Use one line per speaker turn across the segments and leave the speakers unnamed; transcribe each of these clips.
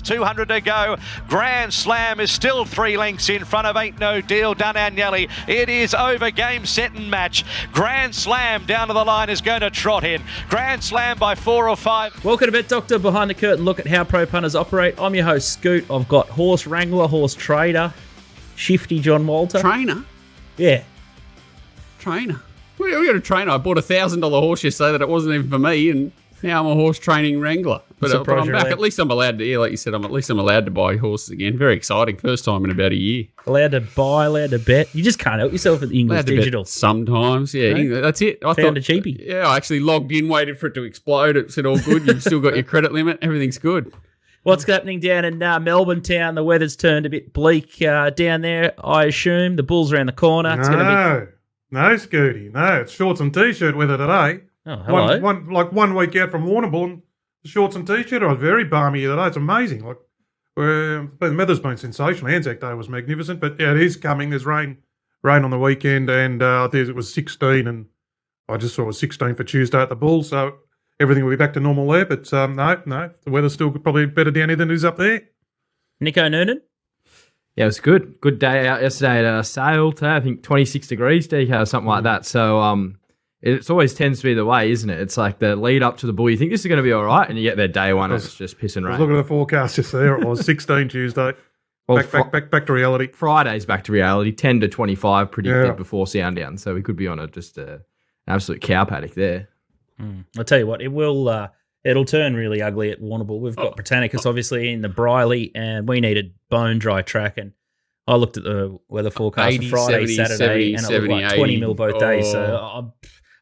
200 to go. Grand Slam is still 3 lengths in front of Ain't No Deal, Done Agnelli. It is over, game, set and match. Grand Slam down to the line is going to trot in. Grand Slam by 4 or 5.
Welcome to Bet Doctor, behind the curtain look at how pro punters operate. I'm your host, Scoot. I've got horse wrangler, horse trader, shifty John Walter.
Trainer?
Yeah.
Trainer? We got a trainer. I bought $1,000 horse yesterday that it wasn't even for me, and now I'm a horse training wrangler. But I'm back. At least I'm allowed to, like you said, at least I'm allowed to buy horses again. Very exciting. First time in about a year.
Allowed to buy, allowed to bet. You just can't help yourself at the English Digital.
Sometimes, yeah. No? That's it.
I found a cheapie.
Yeah, I actually logged in, waited for it to explode. It said all good. You've still got your credit limit. Everything's good.
What's happening down in Melbourne town? The weather's turned a bit bleak down there, I assume. The Bulls around the corner.
No, Scooty. No, it's shorts and T-shirt weather today.
Oh, hello.
One week out from Warrnambool, and shorts and T-shirt. I was very balmy today. It's amazing. The weather's been sensational. Anzac Day was magnificent, but yeah, it is coming. There's rain on the weekend, and it was 16, and I just saw it was 16 for Tuesday at the Bull, so everything will be back to normal there. But no, the weather's still probably better down here than it is up there.
Nico Noonan?
Yeah, it was good. Good day out yesterday at Sale today. I think 26 degrees, DK, or something like that. So it always tends to be the way, isn't it? It's like the lead up to the Bull. You think this is going to be all right, and you get there day one, and it's just pissing rain.
Look at the forecast just there. It was 16 Tuesday. Well, back to reality.
Friday's back to reality. 10 to 25 predicted before Sandown. So we could be on an absolute cow paddock there.
I'll tell you what, it will. It'll turn really ugly at Warrnambool. We've got Britannicus obviously in the Briley, and we need a bone dry track. And I looked at the weather forecast
80,
for Friday,
70,
Saturday,
70,
and it looked like 20
80.
mil both days. So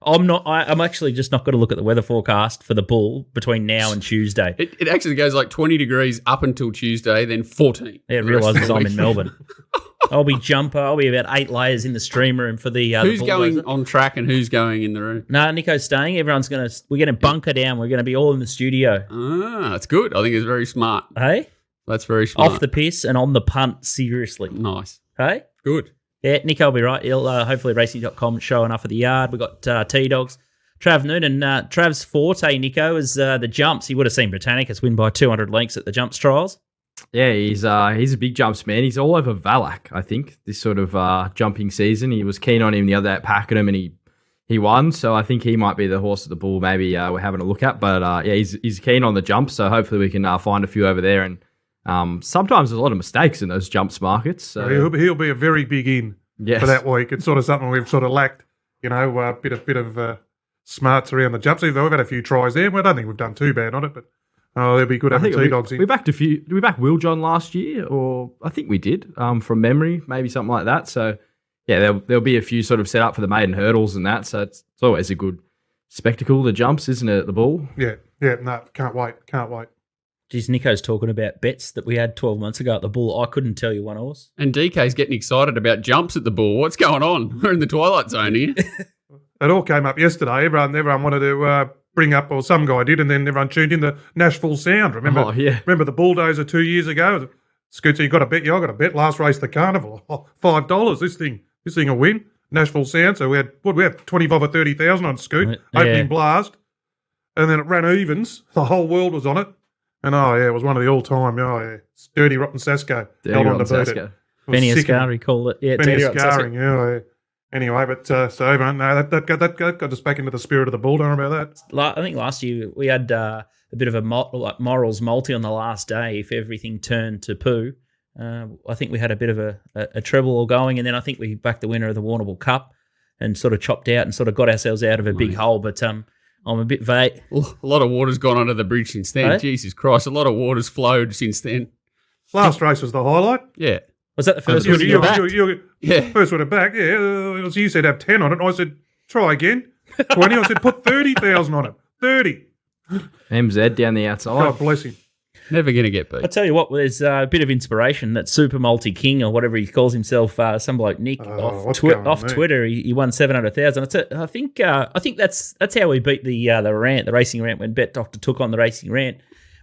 I'm actually just not going to look at the weather forecast for the Bull between now and Tuesday.
It actually goes like 20 degrees up until Tuesday, then 14.
Yeah, it realises I'm in Melbourne. I'll be about 8 layers in the stream room for the
who's
the
going on track and who's going in the room?
No, Nico's staying. We're going to bunker down. We're going to be all in the studio.
Ah, that's good. I think it's very smart.
Hey?
That's very smart.
Off the piss and on the punt, seriously.
Nice.
Hey?
Good.
Yeah, Nico will be right. He'll hopefully racing.com show enough of the yard. We've got T-Dogs. Trav Noonan. Trav's forte, Nico, is the jumps. He would have seen Britannicus win by 200 lengths at the jumps trials.
Yeah, he's a big jumps man. He's all over Valac, I think, this sort of jumping season. He was keen on him the other day at Pakenham, and he won. So I think he might be the horse of the Bull maybe we're having a look at. But he's keen on the jumps, so hopefully we can find a few over there. And sometimes there's a lot of mistakes in those jumps markets. So.
He'll be a very big in for that week. It's sort of something we've sort of lacked, a bit of smarts around the jumps. We've had a few tries there. I don't think we've done too bad on it, but they'll be good having T-Dogs in.
We backed did we back Will John last year? Or I think we did, from memory, maybe something like that. So, yeah, there'll be a few sort of set up for the maiden hurdles and that. So it's always a good spectacle, the jumps, isn't it, at the Bull?
Yeah, no, can't wait.
Geez, Nico's talking about bets that we had 12 months ago at the Bull. I couldn't tell you one horse.
And DK's getting excited about jumps at the Bull. What's going on? We're in the twilight zone here.
It all came up yesterday. Everyone wanted to bring up, or some guy did, and then everyone tuned in the Nashville Sound. Remember? Oh, yeah. Remember the Bulldozer 2 years ago? Scooter, you got a bet? Yeah, I got a bet. Last race, the Carnival, $5. This thing will win. Nashville Sound. So we had 25 or 30,000 on Scoot opening blast, and then it ran evens. The whole world was on it, and it was one of the all-time. Dirty Rotten Sasco.
Dirty Rotten Sasco.
Benny Ascari called it. Yeah,
Benny Ascari. Yeah. Anyway, but so everyone, that got us back into the spirit of the Bull. Don't worry about that.
I think last year we had a bit of a morals multi on the last day. If everything turned to poo, I think we had a bit of a treble all going, and then I think we backed the winner of the Warrnambool Cup and sort of chopped out and sort of got ourselves out of a big hole. But I'm a bit vague.
A lot of water's gone under the bridge since then. Jesus Christ, a lot of water's flowed since then.
Last race was the highlight.
Yeah.
Was that the first one you backed?
First one back, yeah. You said have 10 on it. I said, try again. 20. I said, put 30,000 on it. 30.
MZ down the outside.
God bless him.
Never going to get beat.
I'll tell you what, there's a bit of inspiration that Super Multi King or whatever he calls himself, some bloke Nick off Twitter, he won 700,000. I think that's how we beat the racing rant when Bet Doctor took on the racing rant.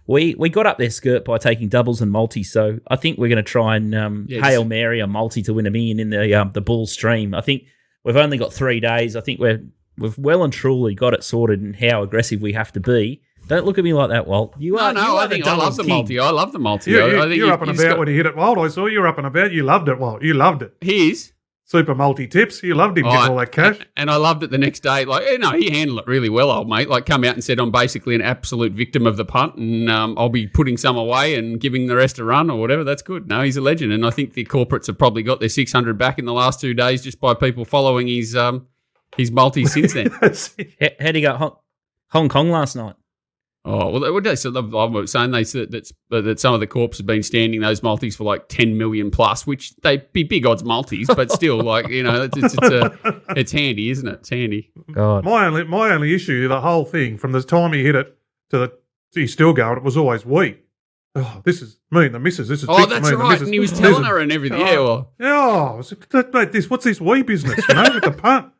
We got up their skirt by taking doubles and multis, so I think we're going to try and Hail Mary a multi to win $1 million in the Bull stream. I think we've only got 3 days. I think we've well and truly got it sorted in how aggressive we have to be. Don't look at me like that, Walt.
I think I love the multi. I love the multi.
You're up and about when he hit it, Walt. I saw you up and about. You loved it, Walt. You loved it.
His
super multi tips. You loved him getting all that cash.
And I loved it the next day. He handled it really well, old mate. Come out and said, I'm basically an absolute victim of the punt, and I'll be putting some away and giving the rest a run or whatever. That's good. No, he's a legend. And I think the corporates have probably got their 600 back in the last 2 days just by people following his multi since then.
How'd he go Hong Kong last night?
Oh, well, I was saying they said that some of the corps have been standing those multis for 10 million plus, which they'd be big odds multis, but still, it's handy, isn't it? It's handy.
God.
My only issue, the whole thing, from the time he hit it to he's still going, it was always we. Oh, this is me and the missus. This is
that's right. And he was telling her and everything.
Mate, what's this we business, with the punt?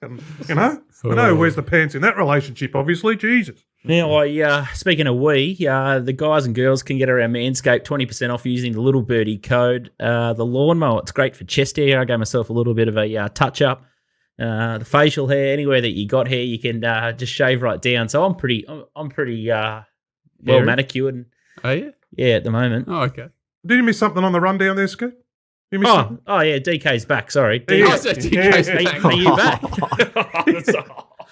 I know where's the pants in that relationship, obviously. Jesus.
Now, speaking of the guys and girls can get around Manscaped 20% off using the Little Birdie code. The lawnmower, it's great for chest hair. I gave myself a little bit of a touch-up. The facial hair, anywhere that you got hair, you can just shave right down. So I'm pretty well manicured.
Oh, yeah?
Yeah, at the moment.
Oh, okay.
Did you miss something on the rundown there, Scoot?
Yeah, DK's back. Sorry.
DK's back.
Are you back?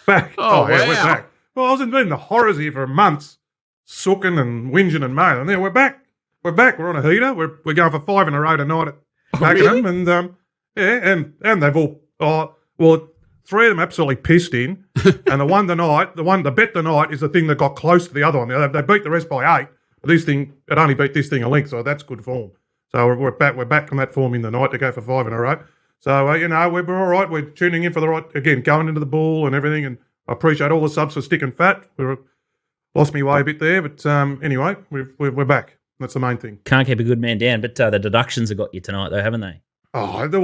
Back.
Oh, wow.
Yeah, we're back. Well, I was in the horrors here for months, sooking and whinging and moaning. We're back. We're back. We're on a heater. We're going for 5 in a row tonight at Pakenham.
Really?
And they've all, 3 of them absolutely pissed in. And the bet tonight is the thing that got close to the other one. They beat the rest by 8. But it only beat this thing a length, so that's good form. So we're back from that form in the night to go for 5 in a row. So, we're all right. We're tuning in for the right, again, going into the Bool and everything. And I appreciate all the subs for sticking fat. We lost me way a bit there. But anyway, we're back. That's the main thing.
Can't keep a good man down. But the deductions have got you tonight, though, haven't they?
Oh, they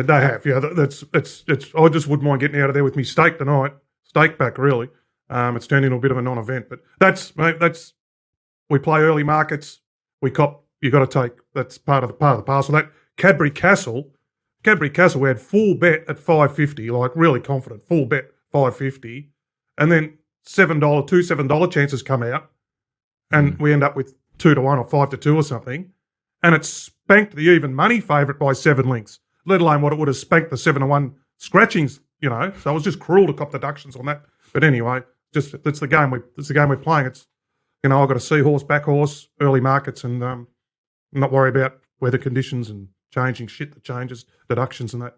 have. Yeah, it's. I just wouldn't mind getting out of there with me steak tonight. Steak back, really. It's turned into a bit of a non-event. But that's we play early markets. We cop. You got to take. That's part of the parcel. That Cadbury Castle, we had full bet at $5.50, really confident. Full bet $5.50, and then $7, two $7 chances come out, and we end up with 2-1 or 5-2 or something, and it spanked the even money favourite by 7 links. Let alone what it would have spanked the 7-1 scratchings. So it was just cruel to cop deductions on that. But anyway, that's the game we're playing. It's I've got a seahorse, back horse, early markets, and not worry about weather conditions and changing shit that changes, deductions and that.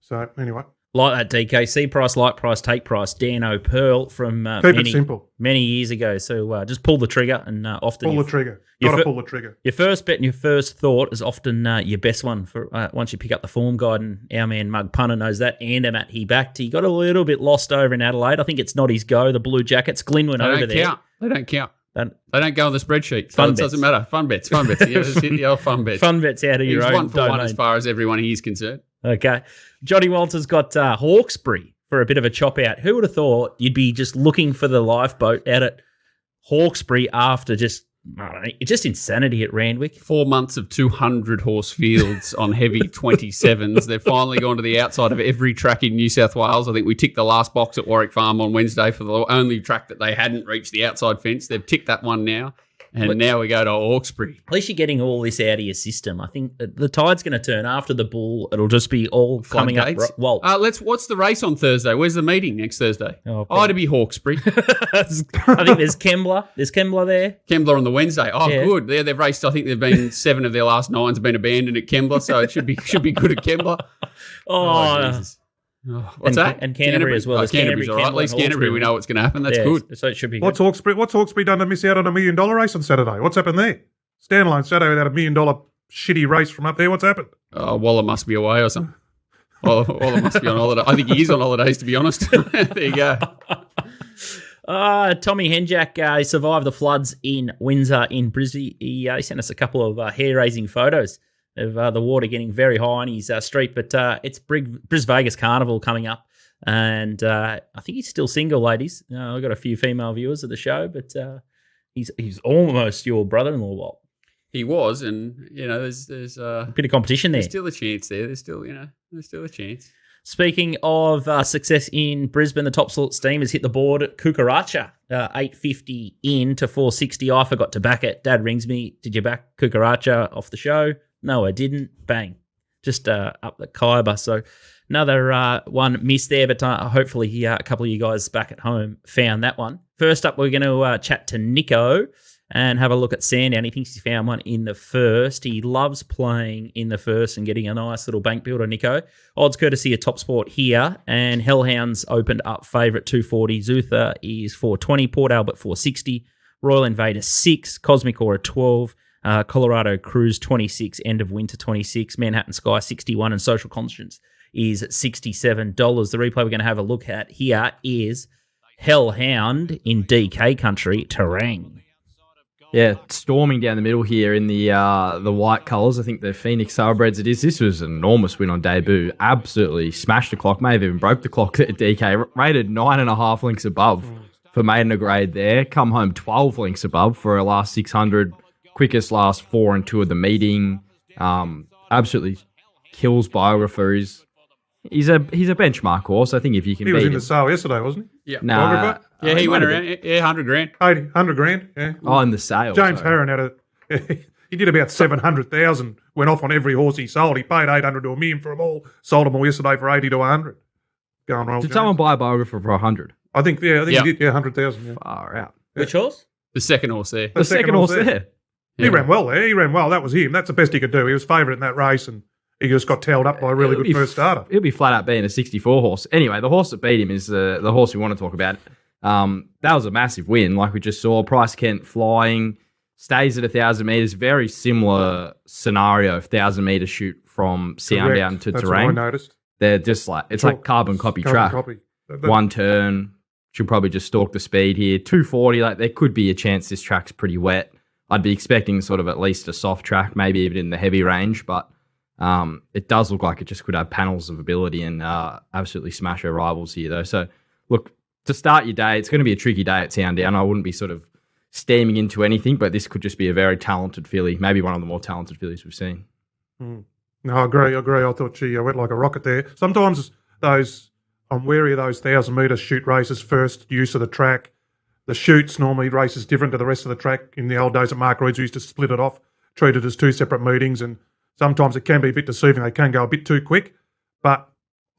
So anyway.
Like that, DK. C price, like price, take price. Dan O'Pearl from many years ago. So just pull the trigger and often...
Pull the trigger. Got to pull the trigger.
Your first bet and your first thought is often your best one for once you pick up the form guide, and our man Mug Punter knows that. And Matt, he backed. He got a little bit lost over in Adelaide. I think it's not his go, the Blue Jackets. Glenn went over there.
They don't count. They don't go on the spreadsheet, so it doesn't matter. Fun bets. You just hit the old fun bets.
Fun bets out of your own.
1 for 1 as far as everyone here is concerned.
Okay. Johnny Walter's got Hawkesbury for a bit of a chop out. Who would have thought you'd be just looking for the lifeboat out at Hawkesbury after just insanity at Randwick?
4 months of 200 horse fields on heavy 27s. They've finally gone to the outside of every track in New South Wales. I think we ticked the last box at Warwick Farm on Wednesday for the only track that they hadn't reached the outside fence. They've ticked that one now. And now we go to Hawkesbury.
At least you're getting all this out of your system. I think the tide's going to turn after the Bull. It'll just be all coming up. Well,
what's the race on Thursday? Where's the meeting next Thursday? To be Hawkesbury.
I think there's Kembla. There's Kembla there.
Kembla on the Wednesday. Oh, yeah. Good. They've raced. I think they've been 7 of their last 9's been abandoned at Kembla, so it should be good at Kembla.
Jesus.
What's that?
And Canterbury as well.
Canterbury's all right. At least Canterbury, we know what's going to happen. That's good.
So it should be
good. What's Hawkesbury done to miss out on $1 million race on Saturday? What's happened there? Standalone Saturday without $1 million shitty race from up there. What's happened?
Waller must be away or something. Waller must be on holiday. I think he is on holidays, to be honest. There you go.
Tommy Henjak, he survived the floods in Windsor in Brisbane. He sent us a couple of hair-raising photos of the water getting very high on his street, but it's Bris Vegas Carnival coming up, and I think he's still single, ladies. I've got a few female viewers of the show, but he's almost your brother-in-law, Walt.
He was, and there's
a bit of competition there.
There's still a chance there. There's still a chance.
Speaking of success in Brisbane, the TopSport steam has hit the board at Cucaracha, 850 in to 460. I forgot to back it. Dad rings me. Did you back Cucaracha off the show? No, I didn't. Bang. Just up the Khyber. So another one missed there, but hopefully a couple of you guys back at home found that one. First up, we're going to chat to Nico and have a look at Sandown. He thinks he's found one in the first. He loves playing in the first and getting a nice little bank builder, Nico. Odds courtesy of TopSport here, and Hellhounds opened up favourite 240. Zuther is 420, Port Albert 460, Royal Invader 6, Cosmic Aura 12, Colorado Cruise 26, End of Winter 26, Manhattan Sky 61, and Social Conscience is $67. The replay we're going to have a look at here is Hellhound in DK country, Terang.
Yeah, storming down the middle here in the white colours. I think the Phoenix Thoroughbreds it is. This was an enormous win on debut. Absolutely smashed the clock. May have even broke the clock at DK. Rated 9.5 lengths above for maiden a grade there. Come home 12 lengths above for a last 600. Quickest last 4 and 2 of the meeting. Absolutely kills biographers. He's a benchmark horse. I think if you can
he was
beat
in
him.
the sale yesterday, wasn't he?
Yeah.
Nah,
Yeah, he went around. Yeah, 100 grand.
100 grand. Yeah.
Oh, in the sale.
James
sorry.
Harron had he did about 700,000. Went off on every horse he sold. He paid 800 to $1 million for them all. Sold them all yesterday for 80 to 100. Going well.
Did someone buy a biographer for 100?
I think he did. Yeah, 100,000. Yeah.
Far out.
Which horse?
The second horse there.
The second horse there.
He ran well there. He ran well. That was him. That's the best he could do. He was favourite in that race, and he just got tailed up by a really good first starter.
He'll be flat out being a 64 horse. Anyway, the horse that beat him is the horse we want to talk about. That was a massive win, like we just saw. Price Kent flying, stays at 1,000 metres. Very similar scenario, 1,000 metre shoot from Sandown to
That's
Terang.
what I noticed.
They're just like, it's like carbon copy track.
Copy.
One turn, she'll probably just stalk the speed here. 240, like there could be a chance this track's pretty wet. I'd be expecting sort of at least a soft track, maybe even in the heavy range, but it does look like it just could have panels of ability and absolutely smash her rivals here, though. So, look, to start your day, it's going to be a tricky day at Sandown. I wouldn't be sort of steaming into anything, but this could just be a very talented filly, maybe one of the more talented fillies we've seen.
No, I agree. I thought she went like a rocket there. Sometimes I'm wary of those 1,000 metre shoot races, first use of the track. The shoots normally races different to the rest of the track. In the old days at Mark Reed's, we used to split it off, treat it as two separate meetings, and sometimes it can be a bit deceiving. They can go a bit too quick. But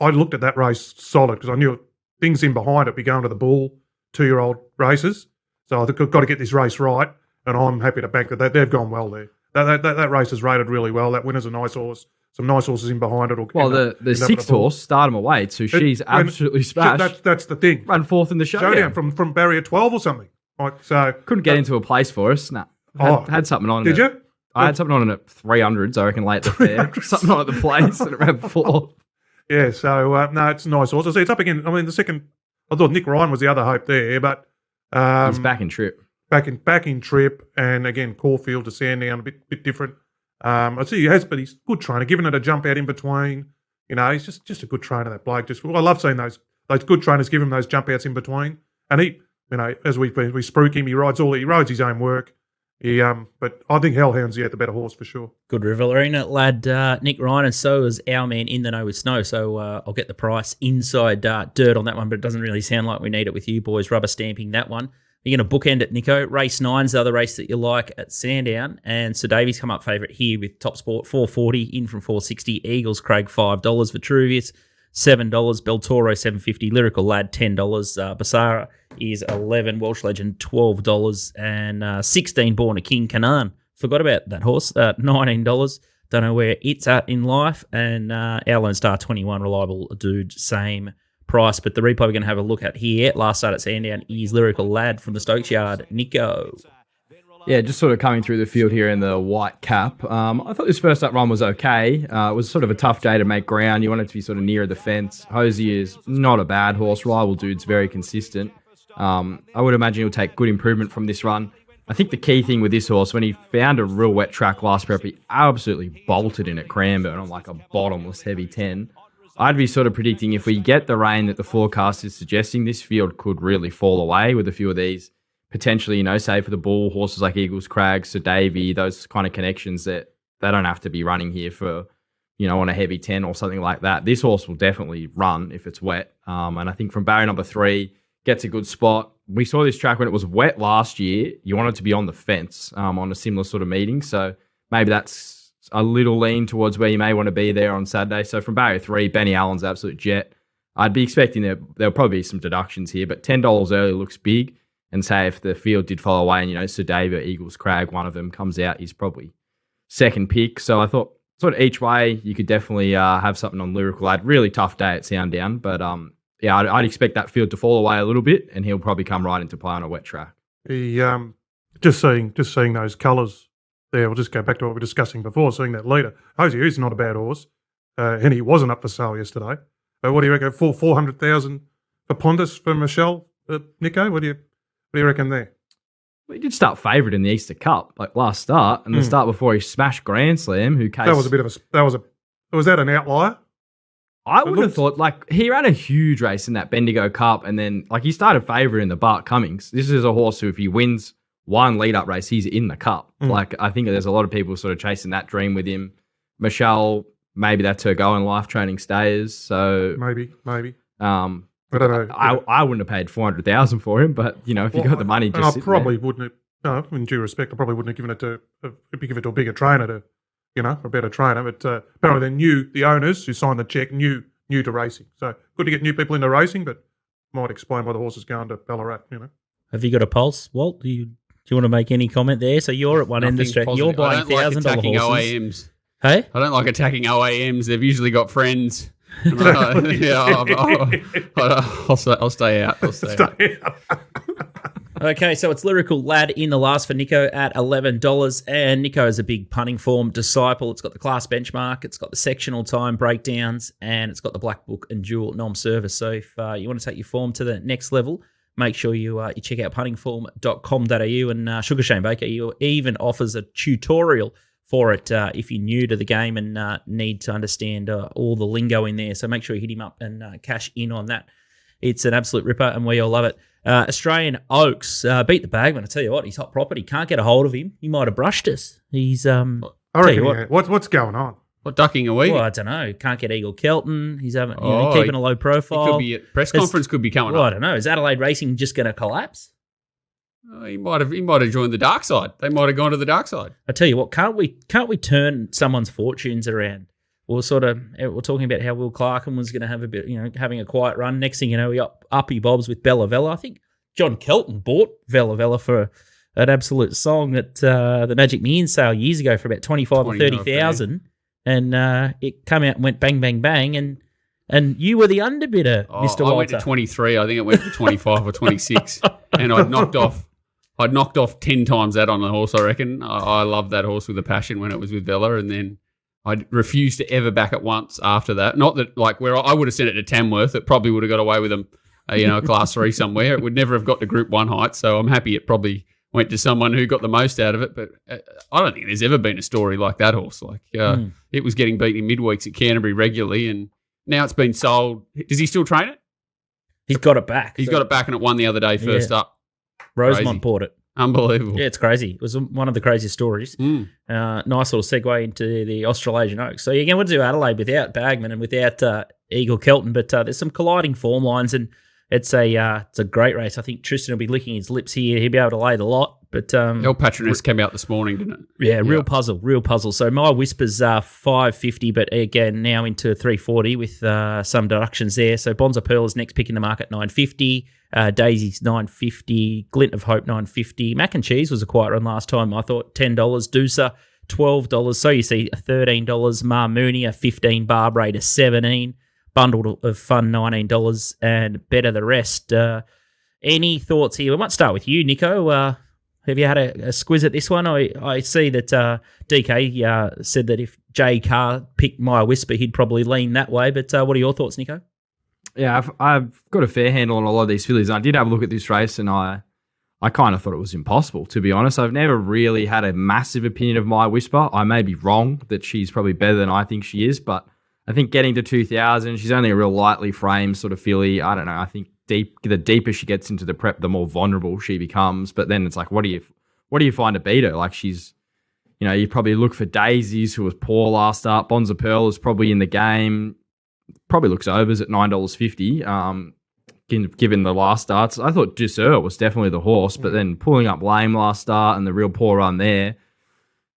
I looked at that race solid because I knew things in behind it be going to the Bool 2-year-old races. So I think I've got to get this race right, and I'm happy to bank that they've gone well there. That race is rated really well. That winner's a nice horse. Some nice horses in behind it.
Well, the sixth horse, Stardom Away, so she's absolutely smashed.
That's the thing.
Run fourth in the showdown.
From barrier 12 or something. So
couldn't get into a place for us. Nah. Had something on.
Did you?
I had something on at 300s, I reckon, late at the fair. Something on at the place and it ran fourth.
Yeah, so no, it's a nice horse. I see it's up again. I mean, the second, I thought Nick Ryan was the other hope there, but
he's back in trip.
Back in trip, and again Caulfield to Sandown, a bit different. I see he has, but he's a good trainer, giving it a jump out in between. You know, he's just a good trainer. That bloke. I love seeing those good trainers give him those jump outs in between. And he, you know, as we spruik him, he rides his own work. But I think Hellhound's the better horse for sure.
Good Riverina lad, Nick Ryan, and so is our man In the Know with Snow. So I'll get the price inside dirt on that one, but it doesn't really sound like we need it with you boys rubber stamping that one. You're going to bookend it, Nico. Race 9's the other race that you like at Sandown. And Sir Davies come up favourite here with TopSport, 440 in from 460. Eagles, Craig, $5. Vitruvius, $7. Beltoro, $7.50. Lyrical Lad, $10. Basara is $11. Welsh Legend, $12. And 16, Born a King, Canaan. Forgot about that horse, $19. Don't know where it's at in life. And Our Lone Star, 21. Reliable Dude, same price. But the replay we're going to have a look at here, last start at Sandown, is Lyrical Lad from the Stokes Yard. Nico.
Yeah, just sort of coming through the field here in the white cap. I thought this first up run was okay. It was sort of a tough day to make ground. You want it to be sort of near the fence. Hosey is not a bad horse. Reliable Dude's very consistent. I would imagine he'll take good improvement from this run. I think the key thing with this horse, when he found a real wet track last prep, he absolutely bolted in at Cranbourne on like a bottomless heavy 10. I'd be sort of predicting if we get the rain that the forecast is suggesting, this field could really fall away with a few of these potentially, you know, say for the Bool, horses like Eagles, Crag, Sir Davy, those kind of connections that they don't have to be running here for, on a heavy 10 or something like that. This horse will definitely run if it's wet. And I think from barrier number 3, gets a good spot. We saw this track when it was wet last year. You want it to be on the fence on a similar sort of meeting. So maybe that's a little lean towards where you may want to be there on Saturday. So from barrier 3, Benny Allen's absolute jet. I'd be expecting there'll probably be some deductions here, but $10 early looks big. And say if the field did fall away and, Sir David, Eagles, Crag, one of them comes out, he's probably second pick. So I thought sort of each way you could definitely have something on Lyrical Lad. Really tough day at Sandown, but I'd expect that field to fall away a little bit, and he'll probably come right into play on a wet track.
He just seeing those colours there. We'll just go back to what we were discussing before. Seeing that leader, Hosey, who's not a bad horse, and he wasn't up for sale yesterday. What do you reckon? 400,000 for Pondus for Michelle, Nico? What do you reckon there?
Well, he did start favourite in the Easter Cup, like last start, and the start before he smashed Grand Slam.
That was a bit of was that an outlier?
I would have thought, he ran a huge race in that Bendigo Cup, and then, he started favourite in the Bart Cummings. This is a horse who, if he wins one lead-up race, he's in the Cup. I think there's a lot of people sort of chasing that dream with him. Michelle, maybe that's her go in life, training stayers. So
maybe.
I don't know. I wouldn't have paid 400,000 for him, but if you got the money, just
I probably wouldn't have. No, in due respect, I probably wouldn't have given it to a bigger trainer a better trainer. But apparently, they the owners who signed the cheque new to racing. So good to get new people into racing, but might explain why the horse is going to Ballarat.
Have you got a pulse, Walt? Do you want to make any comment there? So you're at one end of the track. You're buying $1,000 horses.
OAMs.
Hey,
I don't like attacking OAMs. They've usually got friends. I'll stay out.
Okay, so it's Lyrical Lad in the last for Nico at $11. And Nico is a big punting form disciple. It's got the class benchmark, it's got the sectional time breakdowns, and it's got the black book and dual nom service. So if you want to take your form to the next level, make sure you check out puntingform.com.au. And Sugar Shane Baker even offers a tutorial for it if you're new to the game and need to understand all the lingo in there. So make sure you hit him up and cash in on that. It's an absolute ripper, and we all love it. Australian Oaks beat the Bagman. I tell you what, he's hot property. Can't get a hold of him. He might have brushed us. He's
I reckon. What's going on?
What ducking are we?
Well, I don't know. Can't get Eagle Kelton. He's having keeping a low profile.
He could be at press conference. Could be coming up.
I don't know. Is Adelaide Racing just going to collapse?
He might have joined the dark side. They might have gone to the dark side.
I tell you what, can't we turn someone's fortunes around? We're talking about how Will Clarkin was going to have a bit, having a quiet run. Next thing you know, he uppy bobs with Bella Vella. I think John Kelton bought Bella Vella for an absolute song at the Magic Millions sale years ago for about 25 or 30,000, and it came out and went bang bang bang, and you were the underbidder, Mr. Walter.
I went to 23. I think it went to 25 or 26, and I'd knocked off 10 times that on the horse. I reckon I loved that horse with a passion when it was with Bella, and then I refused to ever back it once after that. Not that where I would have sent it to Tamworth, it probably would have got away with them, a class 3 somewhere. It would never have got to Group 1 height. So I'm happy it probably went to someone who got the most out of it. But I don't think there's ever been a story like that horse. It was getting beat in midweeks at Canterbury regularly, and now it's been sold. Does he still train it?
He's got it back.
He's got it back, and it won the other day first up.
Rosemont bought it.
Unbelievable.
Yeah, it's crazy. It was one of the craziest stories. Nice little segue into the Australasian Oaks. So you're going to do Adelaide without Bagman and without Eagle Kelton, but there's some colliding form lines, and it's a great race. I think Tristan will be licking his lips here. He'll be able to lay the lot. But
El Patroness came out this morning, didn't it?
Yeah, real puzzle. So my whispers are 550, but again now into 340 with some deductions there. So Bonza Pearl is next pick in the market, 950. Daisy's 950. Glint of Hope 950. Mac and Cheese was a quiet run last time. I thought $10. Doosa $12. So you see $13. Mar Mooney a 15. Barbrae to 17. Bundle of Fun $19, and Better the rest. Any thoughts here? We might start with you, Nico. Have you had a squiz at this one? I see that DK said that if Jay Carr picked My Whisper, he'd probably lean that way. But what are your thoughts, Nico?
Yeah, I've got a fair handle on a lot of these fillies. I did have a look at this race, and I kind of thought it was impossible, to be honest. I've never really had a massive opinion of My Whisper. I may be wrong that she's probably better than I think she is, but I think getting to 2,000, she's only a real lightly framed sort of filly. I don't know. I think the deeper she gets into the prep, the more vulnerable she becomes. But then it's like, what do you find to beat her? Like she's you probably look for Daisies, who was poor last start. Bonza Pearl is probably in the game. Probably looks overs at $9.50. Given the last starts, I thought Dusser was definitely the horse, but then pulling up lame last start and the real poor run there,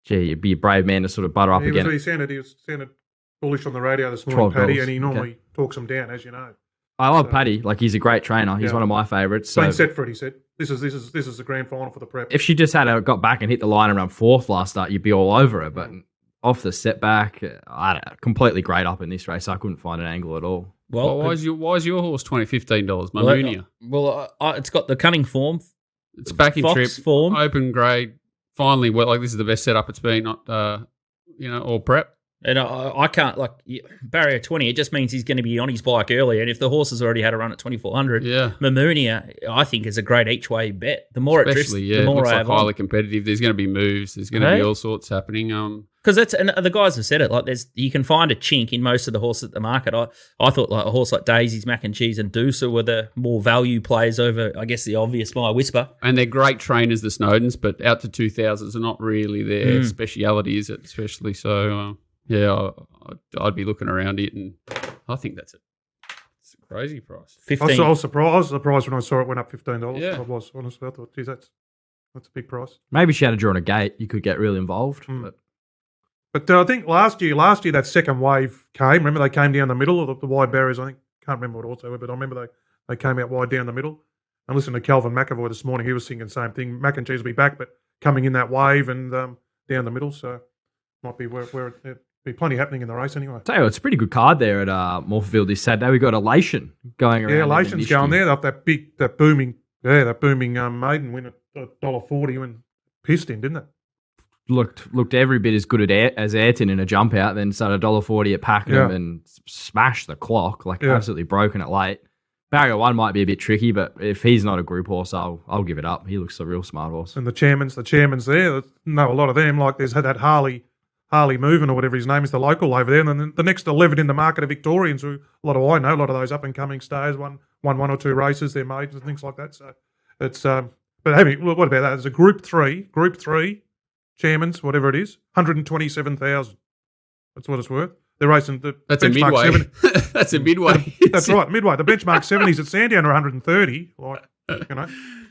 you'd be a brave man to sort of butter up again.
He sounded bullish on the radio this morning, Paddy, and he normally talks them down, as you know.
I love Paddy. Like, he's a great trainer. He's one of my favourites.
Been set for it, he said. This is the grand final for the prep.
If she just got back and hit the line around 4th last start, you'd be all over her. But off the setback, I don't know, completely grade up in this race. I couldn't find an angle at all.
Well, why is your horse $15? Mamunia.
Well, it's got the cunning form.
It's back in
Fox
trip
form,
open grade. Finally, this is the best setup it's been. Not all prep.
And I can't, barrier 20, it just means he's going to be on his bike earlier. And if the horse has already had a run at 2,400, Mamunia, I think, is a great each-way bet. The more it drifts, the more
it looks
I have
highly competitive. There's going to be moves. There's going to be all sorts happening.
Because and the guys have said it, you can find a chink in most of the horses at the market. I thought a horse like Daisy's, Mac and Cheese and Doosa were the more value plays over, I guess, the obvious My Whisper.
And they're great trainers, the Snowdens, but out to 2,000s are not really their speciality, is it? Especially so... I'd be looking around it, and I think it's a crazy price.
15.
I was surprised when I saw it went up $15. Yeah. I was, honestly. I thought, geez, that's a big price.
Maybe she had a draw on a gate. You could get really involved.
But I think last year that second wave came. Remember, they came down the middle of the wide barriers. I think, can't remember what also, but I remember they came out wide down the middle. And listening to Calvin McAvoy this morning, he was thinking the same thing. Mac and Cheese will be back, but coming in that wave and down the middle. So might be where be plenty happening in the race anyway.
Tell you, it's a pretty good card there at Morphettville this Saturday. We got Elation going around.
Yeah, Elation's going there. That booming maiden win at $1.40 when pissed in, didn't it?
Looked every bit as good as Ayrton in a jump out. Then started $1.40 at Pakenham and smashed the clock, absolutely broken it late. Barrier 1 might be a bit tricky, but if he's not a group horse, I'll give it up. He looks a real smart horse.
And the chairman's there. Know a lot of them. Like there's that Harley Moving or whatever his name is, the local over there, and then the next 11 in the market are Victorians, who a lot of those up and coming stars won one or two races, their maidens and things like that. So it's but hey, what about that? There's a Group 3 chairman's, whatever it is, 127,000. That's what it's worth. They're racing the
That's a midway. That's a midway.
That's right, midway. The benchmark 70s at Sandown are 130.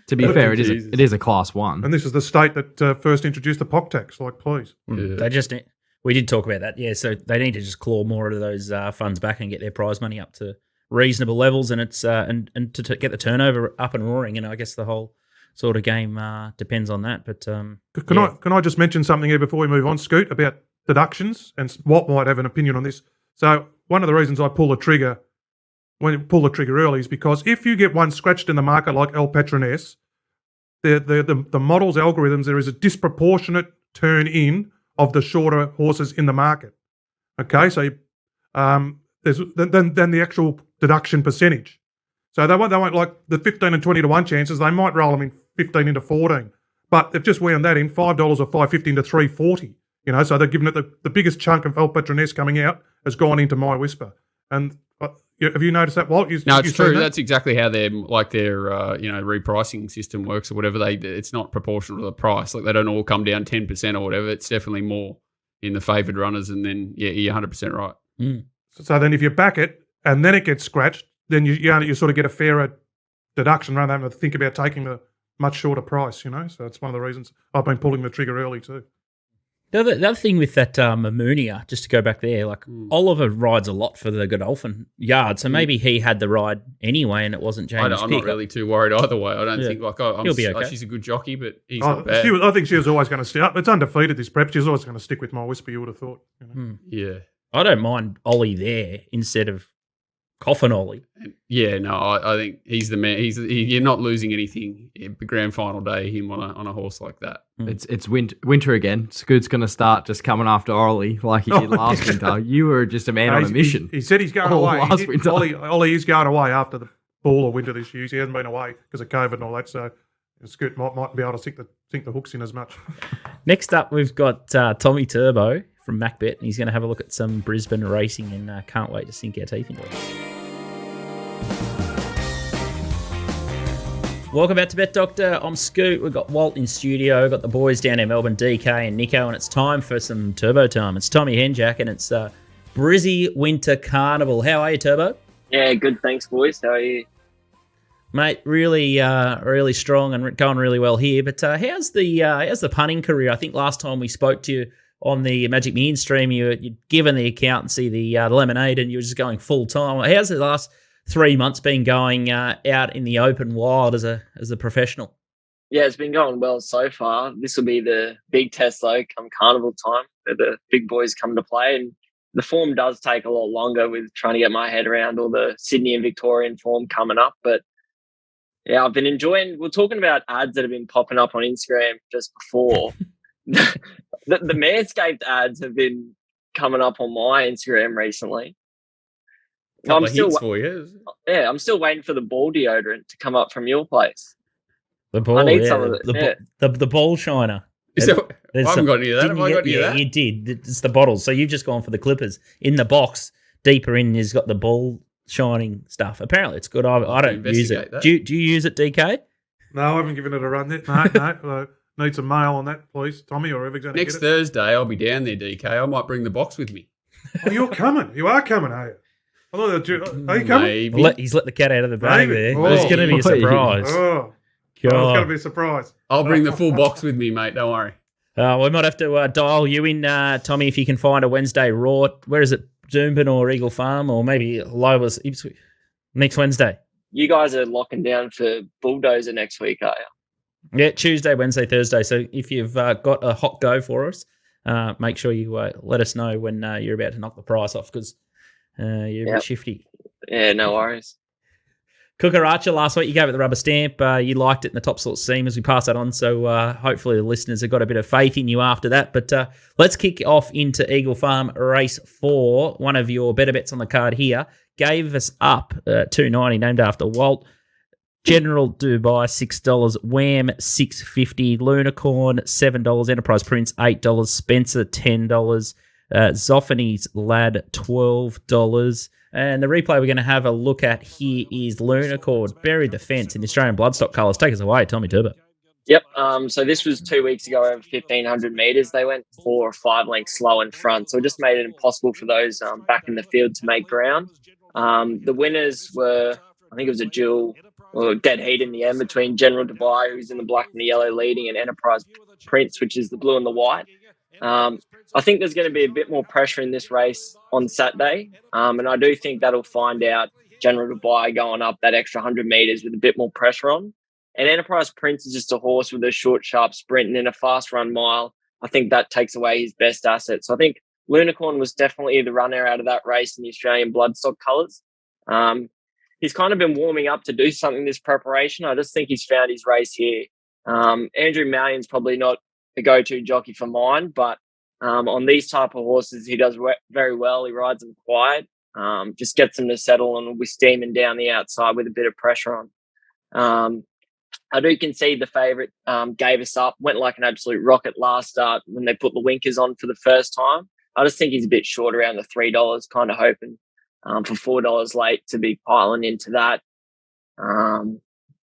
To be fair, it is a class 1.
And this is the state that first introduced the POC tax. Please.
Yeah. We did talk about that, yeah. So they need to just claw more of those funds back and get their prize money up to reasonable levels, and it's and to get the turnover up and roaring. And I guess the whole sort of game depends on that. But
can I just mention something here before we move on, Scoot, about deductions, and Watt might have an opinion on this. So one of the reasons I pull the trigger early is because if you get one scratched in the market like El Patroness, the model's algorithms, there is a disproportionate turn in of the shorter horses in the market. Okay, so there's then the actual deduction percentage. So they won't like the 15 and 20 to 1 chances. They might roll them in 15 into 14, but they've just wound that in $5 or $5.50 into $3.40. So they're giving it the biggest chunk of El Patroness coming out has gone into My Whisper. And have you noticed that, Walt?
No, it's true. That's exactly how their repricing system works or whatever. It's not proportional to the price. Like they don't all come down 10% or whatever. It's definitely more in the favoured runners. And then you're 100% right.
Mm.
So then if you back it and then it gets scratched, then you sort of get a fairer deduction rather than having to think about taking the much shorter price. So it's one of the reasons I've been pulling the trigger early too.
The other thing with that Mamunia, just to go back there, Oliver rides a lot for the Godolphin yard, so maybe he had the ride anyway, and it wasn't James'
I'm not really too worried either way. I don't think
he'll be okay.
She's a good jockey, but he's not bad.
I think she was always going to stick. It's undefeated this prep. She was always going to stick with My Whisper. You would have thought.
Yeah,
I don't mind Ollie there instead of Coffin Ollie.
Yeah, no, I think he's the man. You're not losing anything the grand final day. Him on a horse like that.
It's winter again. Scoot's going to start just coming after Ollie like he did last winter. You were just a man on a mission.
He said he's going away. Last winter. Ollie is going away after the Bool or winter this year. He hasn't been away because of COVID and all that. So Scoot might be able to sink the hooks in as much.
Next up, we've got Tommy Turbo from MacBet. He's going to have a look at some Brisbane racing and can't wait to sink our teeth into it. Welcome back to Bet Doctor. I'm Scoot. We've got Walt in studio. We've got the boys down in Melbourne, DK and Nico, and it's time for some Turbo time. It's Tommy Henjak, and it's Brizzy Winter Carnival. How are you, Turbo?
Yeah, good. Thanks, boys. How are you?
Mate, really strong and going really well here. But how's the punting career? I think last time we spoke to you on the Magic Millions stream, you'd given the accountancy the lemonade, and you were just going full time. How's the last 3 months been going out in the open wild as a professional?
Yeah, it's been going well so far. This will be the big test though, come carnival time, where the big boys come to play, and the form does take a lot longer with trying to get my head around all the Sydney and Victorian form coming up. But yeah, I've been enjoying. We're talking about ads that have been popping up on Instagram just before. the Manscaped ads have been coming up on my Instagram recently.
I'm still for you.
Yeah, I'm still waiting for the Bool deodorant to come up from your place.
The Bool,
I need some of it.
The Bool shiner.
I haven't got any of that. Have I got any of that?
You did. It's the bottles. So you've just gone for the Clippers. In the box, deeper in, has got the Bool shining stuff. Apparently, it's good. I don't use it. Do you use it, DK?
No, I haven't given it a run yet. No. Need some mail on that, please, Tommy, or whoever's going to get it.
Next Thursday, I'll be down there, DK. I might bring the box with me.
Oh, you're coming. You are coming, are you? Are you coming?
He's let the cat out of the bag there.
Oh,
it's going to be a surprise.
Oh, it's going to be a surprise.
I'll bring the full box with me, mate. Don't worry.
We might have to dial you in, Tommy, if you can find a Wednesday Raw. Where is it? Doomben or Eagle Farm, or maybe Lowers Ipswich next Wednesday?
You guys are locking down for Bulldozer next week, are you?
Yeah, Tuesday, Wednesday, Thursday. So if you've got a hot go for us, make sure you let us know when you're about to knock the price off, because you're a bit shifty.
Yeah, no worries.
Kukaracha last week, you gave it the rubber stamp. You liked it in the top sort seam as we pass that on. So hopefully the listeners have got a bit of faith in you after that. But let's kick off into Eagle Farm Race 4. One of your better bets on the card here gave us up $2.90, named after Walt. General Dubai, $6. Wham, $6.50. Lunicorn, $7. Enterprise Prince, $8. Spencer, $10. Zoffany's Lad, $12. And the replay we're going to have a look at here is Lunicorn, buried the fence in the Australian bloodstock colours. Take us away, Tommy Turbo.
Yep. So this was 2 weeks ago, over 1,500 metres. They went 4 or 5 lengths slow in front, so it just made it impossible for those back in the field to make ground. The winners were, I think it was a duel or dead heat in the end between General Dubai, who's in the black and the yellow leading, and Enterprise Prince, which is the blue and the white. I think there's going to be a bit more pressure in this race on Saturday, and I do think that'll find out General Dubai going up that extra 100 metres with a bit more pressure on. And Enterprise Prince is just a horse with a short, sharp sprint and in a fast run mile. I think that takes away his best asset. So I think Lunicorn was definitely the runner out of that race in the Australian bloodstock colours. He's kind of been warming up to do something this preparation. I just think he's found his race here. Andrew Mallion's probably not a go-to jockey for mine, but on these type of horses, he does very well. He rides them quiet, just gets them to settle, and will be steaming down the outside with a bit of pressure on. I do concede the favourite gave us up, went like an absolute rocket last start when they put the winkers on for the first time. I just think he's a bit short around the $3, kind of hoping for $4 late to be piling into that. And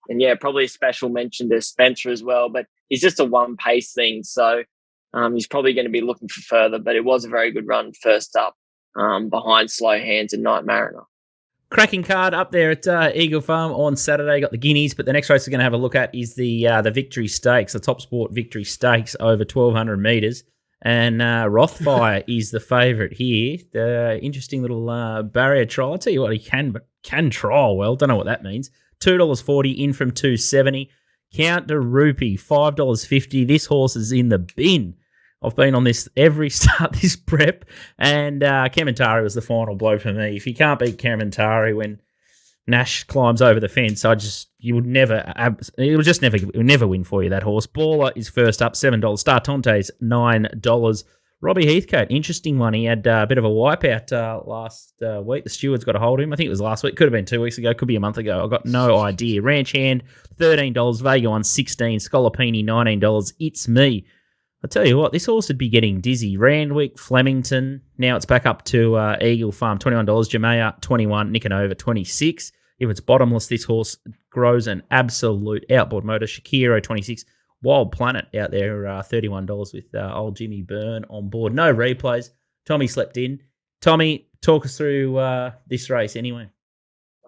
yeah, probably a special mention to Spencer as well, but he's just a one pace thing. So he's probably going to be looking for further, but it was a very good run first up behind Slow Hands and Night Mariner.
Cracking card up there at Eagle Farm on Saturday. Got the Guineas, but the next race we're going to have a look at is the Victory Stakes, the TopSport Victory Stakes over 1,200 metres. And Rothfire is the favourite here. The interesting little barrier trial. I'll tell you what, he can trial well. Don't know what that means. $2.40 in from $2.70. Count de Rupee, $5.50. This horse is in the bin. I've been on this every start this prep, and Kementari was the final blow for me. If you can't beat Kementari when Nash climbs over the fence, it would never win for you, that horse. Baller is first up, $7. Startonte's $9. Robbie Heathcote, interesting one. He had a bit of a wipeout last week. The stewards got a hold of him. I think it was last week. Could have been 2 weeks ago. Could be a month ago. I've got no idea. Ranch Hand, $13. Vega 1, $16. Scolopini, $19. It's Me. I tell you what, this horse would be getting dizzy. Randwick, Flemington. Now it's back up to Eagle Farm, $21. Jamea, $21. Nicanova, $26. if it's bottomless, this horse grows an absolute outboard motor. Shakiro 26, Wild Planet out there, $31 with old Jimmy Byrne on board. No replays. Tommy slept in. Tommy, talk us through this race anyway.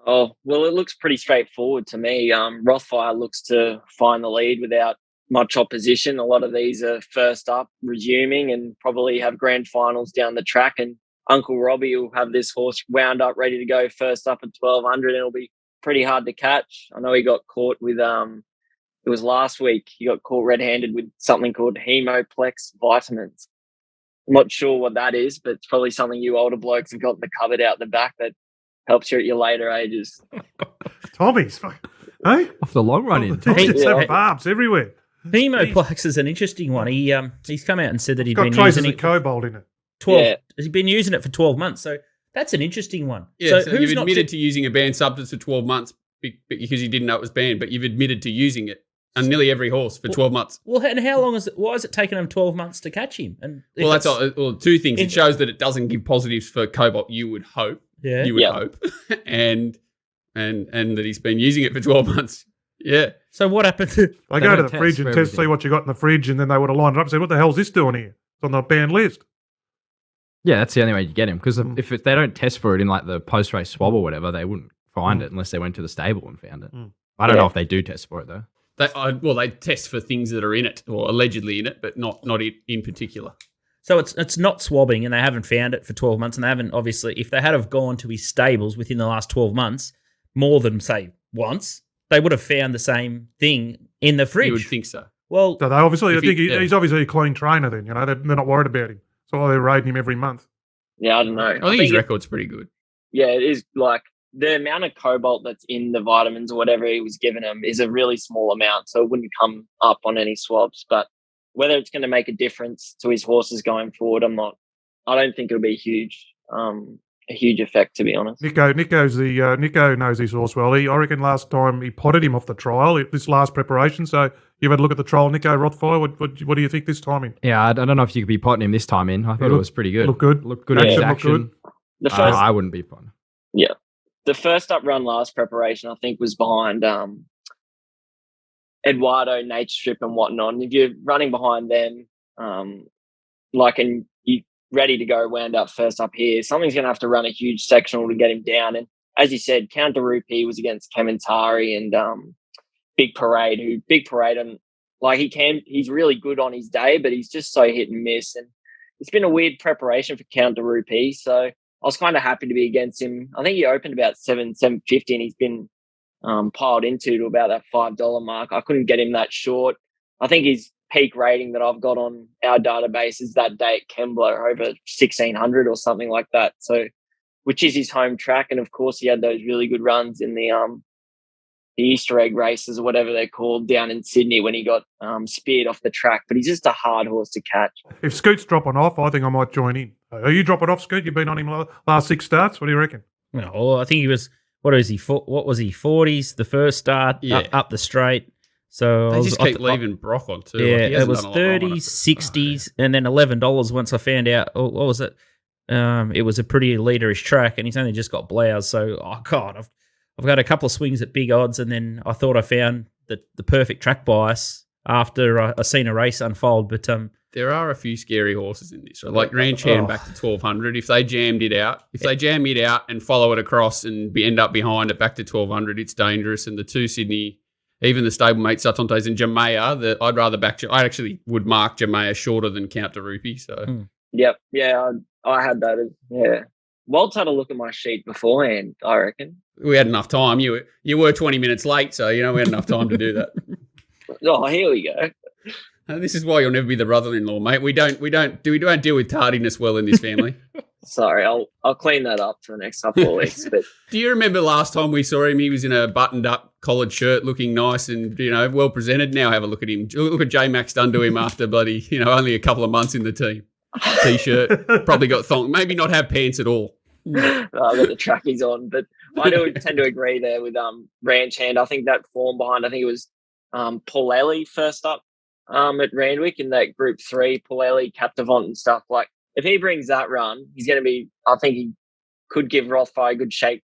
Oh, well, it looks pretty straightforward to me. Rothfire looks to find the lead without much opposition. A lot of these are first up, resuming, and probably have grand finals down the track. And Uncle Robbie will have this horse wound up, ready to go first up at 1,200, and it'll be pretty hard to catch. I know he got caught with, it was last week, he got caught red-handed with something called Hemoplex vitamins. I'm not sure what that is, but it's probably something you older blokes have got in the cupboard out the back that helps you at your later ages.
Tommy's hey?
Off the long run in.
Tommy's have barbs everywhere.
Hemoplex is an interesting one. He's come out and said that he'd been
traces
using
of cobalt in it.
12. He's been using it for 12 months, so that's an interesting one.
Yeah, so you've admitted to using a banned substance for 12 months because you didn't know it was banned, but you've admitted to using it on nearly every horse for 12 months.
Well, and how long is it? Why has it taken him 12 months to catch him? And
that's two things. It shows that it doesn't give positives for cobalt. You would hope.
Yeah,
you would hope, and that he's been using it for 12 months. Yeah.
So what happened?
They go to the fridge and see what you got in the fridge, and then they would have lined it up and said, "What the hell's this doing here? It's on the banned list."
Yeah, that's the only way you get him, because if they don't test for it in like the post-race swab or whatever, they wouldn't find it unless they went to the stable and found it. I don't know if they do test for it though.
They test for things that are in it or allegedly in it, but not in particular.
So it's not swabbing, and they haven't found it for 12 months, and they haven't, obviously, if they had have gone to his stables within the last 12 months, more than, say, once, they would have found the same thing in the fridge.
You would think so.
Well,
so they obviously, I think he's obviously a clean trainer then, you know, they're not worried about him. So they're raiding him every month.
Yeah, I don't know.
I think his record's pretty good.
Yeah, it is. Like, the amount of cobalt that's in the vitamins or whatever he was giving him is a really small amount, so it wouldn't come up on any swabs. But whether it's going to make a difference to his horses going forward, I don't think it'll be a huge effect, to be honest.
Nico knows his horse well. I reckon last time he potted him off the trial, this last preparation. So you've had a look at the trial, Nico Rothfire. What do you think this time in?
Yeah, I don't know if you could be potting him this time in. I thought it was pretty good.
Looked good.
Looked good in action. I wouldn't be potting.
Yeah. The first up run last preparation, I think, was behind Eduardo, Nature Strip and whatnot. And if you're running behind them, and you ready to go wound up first up here, something's going to have to run a huge sectional to get him down. And as you said, Counter Rupee was against Kementari and Big Parade, and he's really good on his day, but he's just so hit and miss. And it's been a weird preparation for Counter Rupee, so I was kind of happy to be against him. I think he opened about $7.50, and he's been piled into to about that $5 mark. I couldn't get him that short. I think his peak rating that I've got on our database is that day at Kembla, over 1,600 or something like that. So, which is his home track, and of course he had those really good runs in the Easter egg races or whatever they're called down in Sydney when he got speared off the track. But he's just a hard horse to catch.
If Scoot's dropping off, I think I might join in. Are you dropping off, Scoot? You've been on him last 6 starts. What do you reckon?
Well, I think he was. What was he? 40s the first start up the straight. So
they just keep leaving Brock on too.
Yeah, it was 30s, 60s, and then $11 once I found out. What was it? It was a pretty leaderish track, and he's only just got blouse. So, I've got a couple of swings at big odds, and then I thought I found the perfect track bias after I seen a race unfold. But
there are a few scary horses in this, right? Like Ranch Hand back to 1,200. If they jammed it out, they jam it out and follow it across and end up behind it back to 1,200, it's dangerous. And the two Sydney, even the stablemate Satontes and Jamea, I'd rather back. I actually would mark Jamea shorter than Counter Rupee. So
Yep, yeah, I had that. Yeah, Walt's had a look at my sheet beforehand, I reckon.
We had enough time. You were 20 minutes late, so we had enough time to do that.
Oh, here we go.
This is why you'll never be the brother-in-law, mate. We don't deal with tardiness well in this family.
Sorry, I'll clean that up for the next couple of weeks. But
do you remember last time we saw him? He was in a buttoned-up collared shirt, looking nice and well presented. Now have a look at him. Look at J Max done to him after bloody only a couple of months in the team. T-shirt, probably got thong. Maybe not have pants at all.
I've got the trackies on, but I do tend to agree there with Ranch Hand. I think that form behind, I think it was Paulelli first up at Randwick in that Group 3, Paulelli, Captivant and stuff. Like, if he brings that run, he's going to be, I think he could give Rothfire a good shake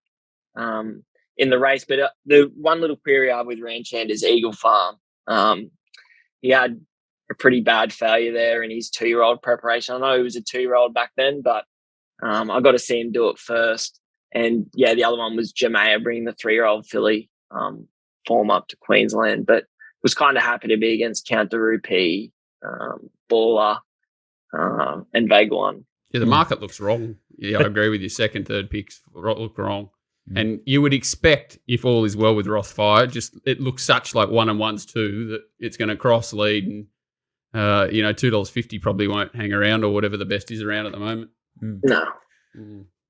in the race. But the one little query I have with Ranchand is Eagle Farm. He had a pretty bad failure there in his 2-year-old preparation. I know he was a 2-year-old back then, but I got to see him do it first. And yeah, the other one was Jamea bringing the 3-year-old filly form up to Queensland, but was kind of happy to be against Count de Rupee, Baller, and Vega One.
Yeah, the market looks wrong. Yeah, I agree with you. Second, third picks look wrong. And you would expect, if all is well with Rothfire, just it looks such like 1 and 1s too, that it's going to cross lead and, $2.50 probably won't hang around or whatever the best is around at the moment.
No.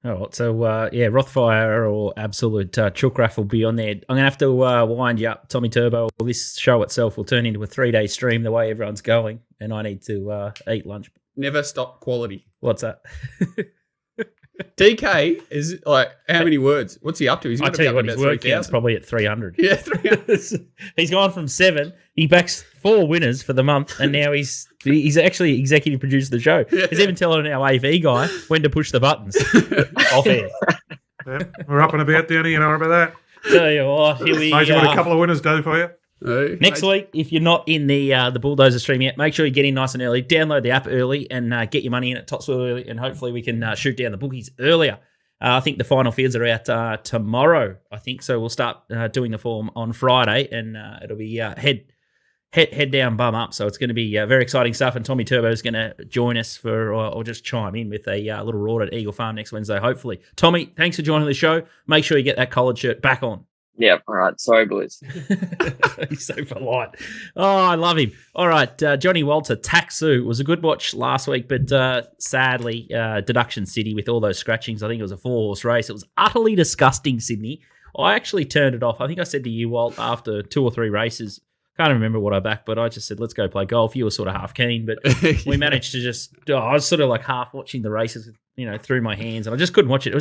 All right, so Rothfire or Absolute Chook Raff will be on there. I'm going to have to wind you up, Tommy Turbo. This show itself will turn into a 3-day stream the way everyone's going, and I need to eat lunch.
Never stop quality.
What's that?
DK is like, how many words? What's he up to? He's
I tell you what, his word count's probably at 300.
Yeah, 300.
He's gone from 7. He backs 4 winners for the month, and now he's actually executive produced the show.
Yeah.
He's even telling our AV guy when to push the buttons. Off air.
Yeah, we're up and about down here, you know about that.
Tell you what, here we
Mate, what a couple of winners do for you.
Hey,
Next week, if you're not in the Bulldozer stream yet, make sure you get in nice and early. Download the app early and get your money in at TopSport early, and hopefully we can shoot down the bookies earlier. I think the final fields are out tomorrow, I think. So we'll start doing the form on Friday, and it'll be head down, bum up. So it's going to be very exciting stuff. And Tommy Turbo is going to join us or just chime in with a little rort at Eagle Farm next Wednesday, hopefully. Tommy, thanks for joining the show. Make sure you get that collared shirt back on.
Yeah, all right. Sorry, boys.
He's so polite. Oh, I love him. All right, Johnny Walter, Taxu. Was a good watch last week, but sadly, Deduction City with all those scratchings. I think it was a 4-horse race. It was utterly disgusting, Sydney. I actually turned it off. I think I said to you, Walt, after 2 or 3 races, can't remember what I backed, but I just said, let's go play golf. You were sort of half keen, but we managed to just, I was sort of like half watching the races, through my hands, and I just couldn't watch it.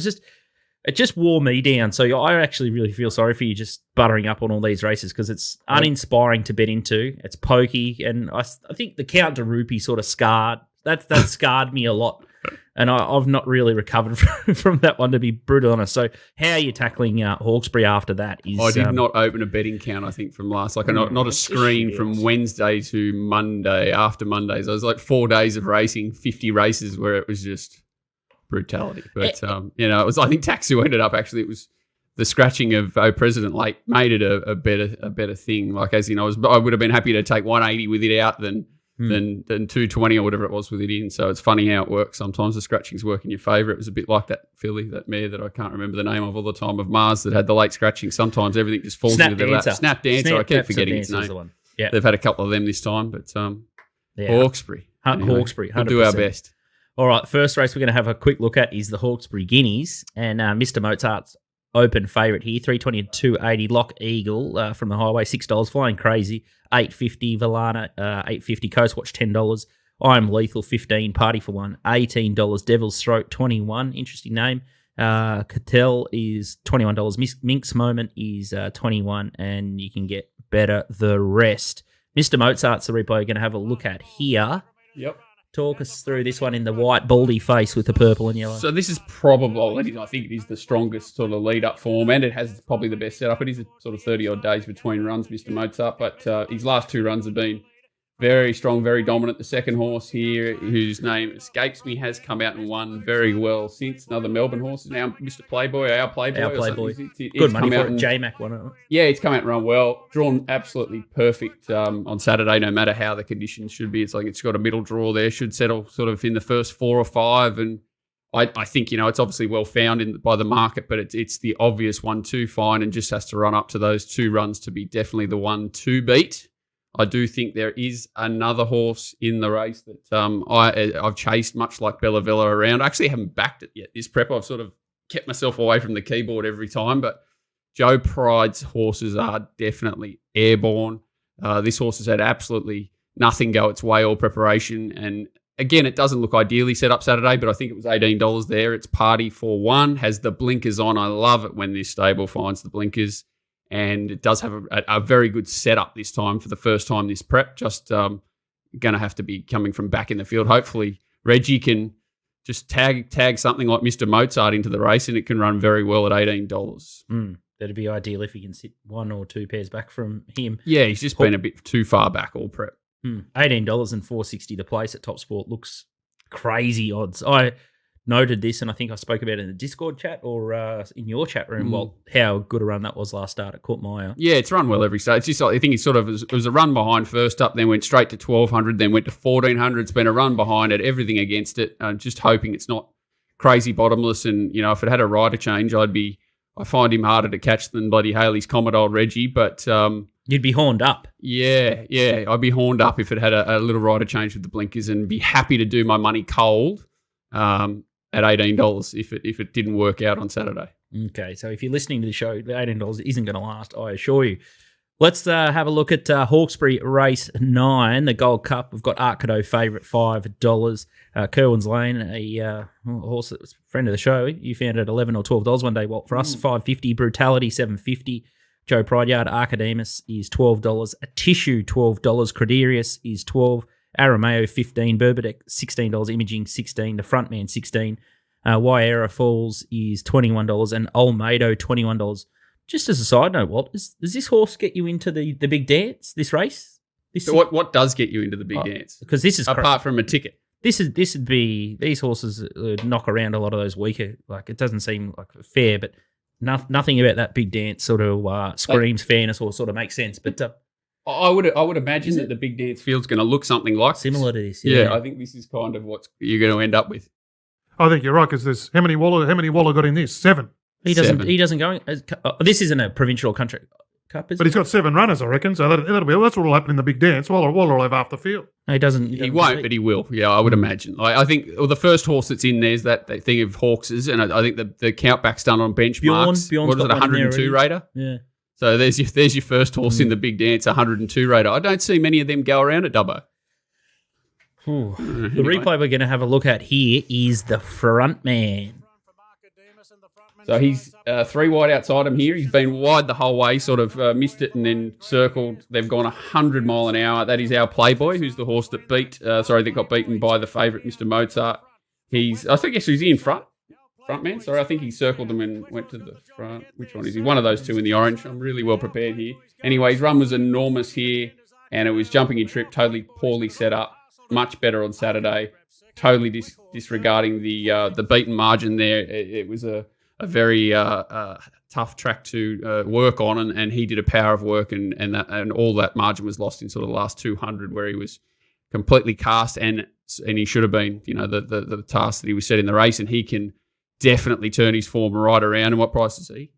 It just wore me down. So I actually really feel sorry for you just buttering up on all these races because it's uninspiring to bet into. It's pokey. And I think the Count de Rupee sort of scarred. That scarred me a lot. And I've not really recovered from that one, to be brutally honest. So how are you tackling Hawkesbury after that?
I did not open a betting count, I think, from last. Like not a screen from Wednesday to Monday, after Mondays. I was like 4 days of racing, 50 races where it was just brutality. But it was, I think Taxu ended up actually, it was the scratching of President Late made it a better thing. Like, as you know, I would have been happy to take 180 with it out than 220 or whatever it was with it in. So it's funny how it works. Sometimes the scratchings work in your favour. It was a bit like that filly, that mare that I can't remember the name of all the time, of Mars, that had the late scratching. Sometimes everything just falls into their lap. Snap Dancer. I keep forgetting its name.
Yeah.
They've had a couple of them this time, but Hawkesbury. Anyway,
Hawkesbury, 100%.
We'll do our best.
All right, first race we're going to have a quick look at is the Hawkesbury Guineas, and Mr. Mozart's open favourite here, 320 and 280. Lock Eagle from the highway, $6, Flying Crazy, $8.50. Valana, $8.50. Coastwatch, $10. I'm Lethal, $15. Party for One, $18. Devil's Throat, $21. Interesting name. Cattell is $21. Mink's Moment is $21, and you can get better the rest. Mr. Mozart's the repo you're going to have a look at here.
Yep.
Talk us through this one in the white, baldy face with the purple and yellow.
So this is probably, I think it is the strongest sort of lead-up form, and it has probably the best setup. It is a sort of 30-odd days between runs, Mr. Mozart, but his last 2 runs have been very strong, very dominant. The second horse here, whose name escapes me, has come out and won very well since. Another Melbourne horse is now Mr. Playboy, our Playboy.
Our Playboy. Good money for it. J-Mac won it.
Yeah, it's come out and run well. Drawn absolutely perfect on Saturday, no matter how the conditions should be. It's like it's got a middle draw there, should settle sort of in the first 4 or 5. And I think, it's obviously well found by the market, but it's the obvious 1-2 fine, and just has to run up to those 2 runs to be definitely the one to beat. I do think there is another horse in the race that I've chased, much like Bella Vella, around. I actually haven't backed it yet. This prep, I've sort of kept myself away from the keyboard every time, but Joe Pride's horses are definitely airborne. This horse has had absolutely nothing go its way all preparation. And again, it doesn't look ideally set up Saturday, but I think it was $18 there. It's Party for One, has the blinkers on. I love it when this stable finds the blinkers. And it does have a very good setup this time for the first time this prep. Just going to have to be coming from back in the field. Hopefully, Reggie can just tag something like Mr. Mozart into the race, and it can run very well at $18.
that'd be ideal if he can sit 1 or 2 pairs back from him.
Yeah, he's just been a bit too far back all prep.
$18 and $4.60 the place at TopSport looks crazy odds. I noted this, and I think I spoke about it in the Discord chat or in your chat room, Walt, how good a run that was last start at Caught my eye.
Yeah, it's run well every stage. It's just, I think it was a run behind first up, then went straight to 1,200, then went to 1,400. It's been a run behind it, everything against it. Just hoping it's not crazy bottomless. And, if it had a rider change, I find him harder to catch than bloody Haley's Commodore Reggie, but...
You'd be horned up.
Yeah, I'd be horned up if it had a little rider change with the blinkers, and be happy to do my money cold at $18 if it didn't work out on Saturday.
Okay, so if you're listening to the show, the $18 isn't going to last, I assure you. Let's have a look at Hawkesbury Race 9, the Gold Cup. We've got Arcado favourite, $5. Kerwin's Lane, a horse that was a friend of the show. You found it at $11 or $12 one day, Walt. For us, $5.50. Brutality, $7.50. Joe Prideyard, Archidemus is $12. A Tissue, $12. Crederius is $12. Arameo, $15. Berberdek, $16. Imaging, $16. The Frontman, $16. Waiera Falls is $21. And Olmedo, $21. Just as a side note, Walt, does this horse get you into the big dance, this race?
So what does get you into the big dance?
Because this is...
Apart from a ticket.
This would be... These horses knock around a lot of those weaker... Like, it doesn't seem like fair, but nothing about that big dance sort of screams fairness or sort of makes sense. But
I would imagine that the big dance field's going to look something like
similar to this.
Yeah, I think this is kind of what you're going to end up with.
I think you're right, because there's how many Waller got in this? 7.
He doesn't go. This isn't a provincial or country cup, is it?
But he's got 7 runners, I reckon. So that's what will happen in the big dance. Waller will have half the field.
No, he doesn't.
He won't, but he will. Yeah, I would imagine. I think the first horse that's in there is that thing of Hawkes's, and I think the countback's done on benchmarks.
Bjorn's
what is it, 102 rater?
Yeah.
So there's your first horse in the big dance, 102 rater. I don't see many of them go around at Dubbo.
Anyway. The replay we're going to have a look at here is the front man.
So he's 3 wide outside him here. He's been wide the whole way, sort of missed it and then circled. They've gone 100 mile an hour. That is our Playboy, who's the horse that that got beaten by the favourite, Mr. Mozart. He's in front man. Sorry, I think he circled them and went to the front. Which one is he? One of those two in the orange. I'm really well prepared here. Anyway, his run was enormous here, and it was jumping in trip, totally poorly set up. Much better on Saturday. Totally disregarding the beaten margin there. It was a very tough track to work on, and he did a power of work, and all that margin was lost in sort of the last 200, where he was completely cast, and he should have been, the task that he was set in the race, and he can definitely turn his form right around. And what price is he?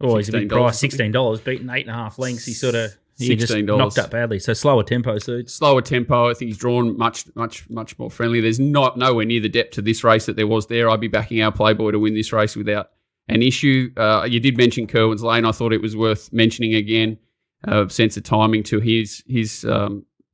Oh, he's a big price, $16, beaten 8.5 lengths. He just knocked up badly. So slower tempo, Suits.
Slower tempo. I think he's drawn much more friendly. There's nowhere near the depth to this race that there was there. I'd be backing our Playboy to win this race without an issue. You did mention Kerwin's Lane. I thought it was worth mentioning again. Sense of timing to his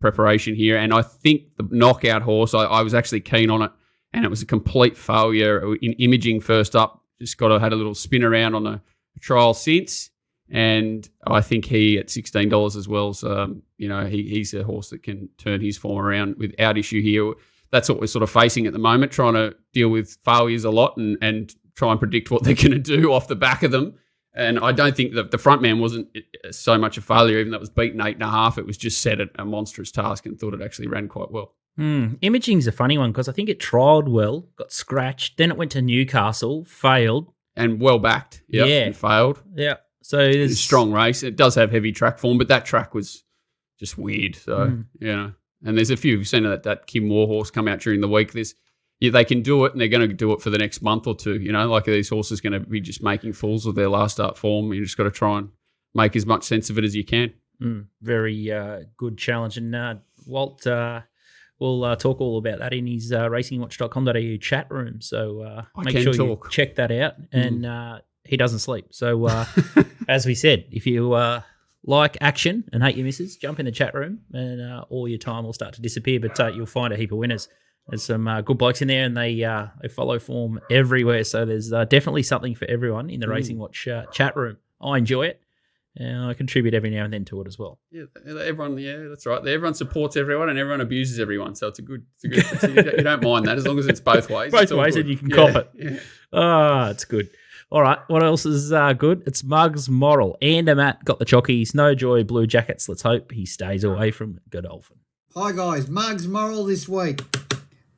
preparation here. And I think the knockout horse, I was actually keen on it, and it was a complete failure in imaging first up. Just had a little spin around on the trial since. And I think he at $16 as well. So, he's a horse that can turn his form around without issue here. That's what we're sort of facing at the moment, trying to deal with failures a lot and try and predict what they're going to do off the back of them. And I don't think that the front man wasn't so much a failure, even though it was beaten 8.5. It was just set at a monstrous task, and thought it actually ran quite well.
Imaging's a funny one, because I think it trialled well, got scratched, then it went to Newcastle, failed.
And well backed. And failed.
Yeah. So
it's a strong race. It does have heavy track form, but that track was just weird. So, and there's a few. We've seen that Kim Moore horse come out during the week. They can do it, and they're going to do it for the next month or two. Like these horses going to be just making fools of their last start form. You just got to try and make as much sense of it as you can.
Very good challenge. And Walt will talk all about that in his racingwatch.com.au chat room. So make sure you check that out. And he doesn't sleep. So, as we said, if you like action and hate your misses, jump in the chat room, and all your time will start to disappear. But you'll find a heap of winners. There's some good blokes in there, and they follow form everywhere. So there's definitely something for everyone in the Racing Watch chat room. I enjoy it. I contribute every now and then to it as well.
Yeah, everyone. Yeah, that's right. Everyone supports everyone, and everyone abuses everyone. So it's a good. You don't mind that, as long as it's both ways.
Both ways, and you can cop it.
Yeah.
It's good. All right, what else is good? It's Muggs Moral. Matt got the chockies. No Joy Blue Jackets. Let's hope he stays away from Godolphin.
Hi guys, Muggs Moral this week.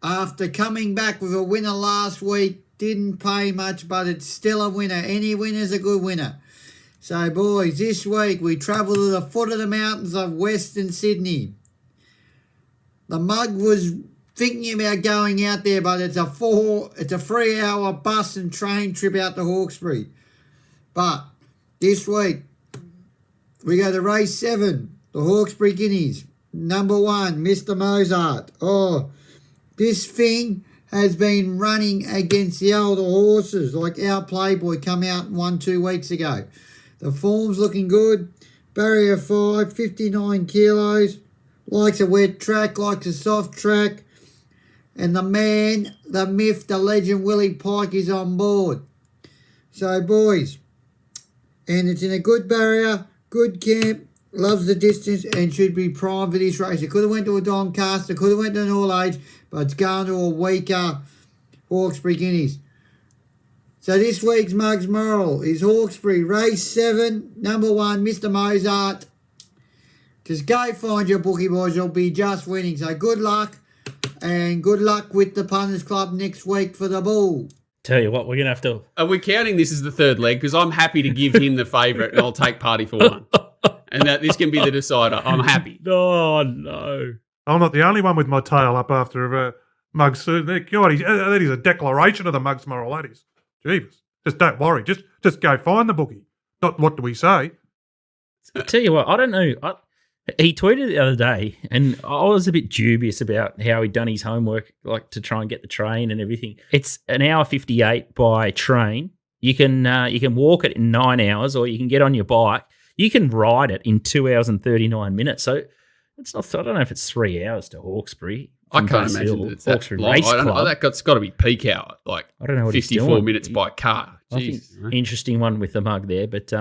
After coming back with a winner last week, didn't pay much, but it's still a winner. Any winner's a good winner. So boys, this week we travel to the foot of the mountains of Western Sydney. The Mug was thinking about going out there, but it's a 3-hour bus and train trip out to Hawkesbury. But this week we go to race 7, the Hawkesbury Guineas. Number 1, Mr. Mozart. Oh, this thing has been running against the older horses, like our Playboy come out and won 2 weeks ago. The form's looking good. Barrier 5, 59 kilos. Likes a wet track, likes a soft track. And the man, the myth, the legend, Willie Pike is on board. So, boys, and it's in a good barrier, good camp, loves the distance and should be primed for this race. It could have went to a Doncaster, could have went to an All Age, but it's going to a weaker Hawkesbury Guineas. So this week's Muggs Moral is Hawkesbury, race 7, number 1, Mr. Mozart. Just go find your bookie, boys. You'll be just winning. So good luck, and good luck with the Punters Club next week for the Bool.
Tell you what, we're going to have to...
Are we counting this as the third leg? Because I'm happy to give him the favourite and I'll take party for one. And that this can be the decider. I'm happy.
Oh, no.
I'm not the only one with my tail up after Muggs. God, that is a declaration of the Muggs Moral, that is. Jeebus. Just don't worry. Just go find the bookie. Not what do we say.
I tell you what, I don't know. He tweeted the other day, and I was a bit dubious about how he'd done his homework, like to try and get the train and everything. It's an hour 58 by train. You can walk it in 9 hours, or you can get on your bike. You can ride it in 2 hours and 39 minutes. So it's not. I don't know if it's 3 hours to Hawkesbury.
I can't imagine that it's that long. That's got to be peak hour, like I don't know what 54 minutes by car. Jeez.
I think interesting one with the Mug there, but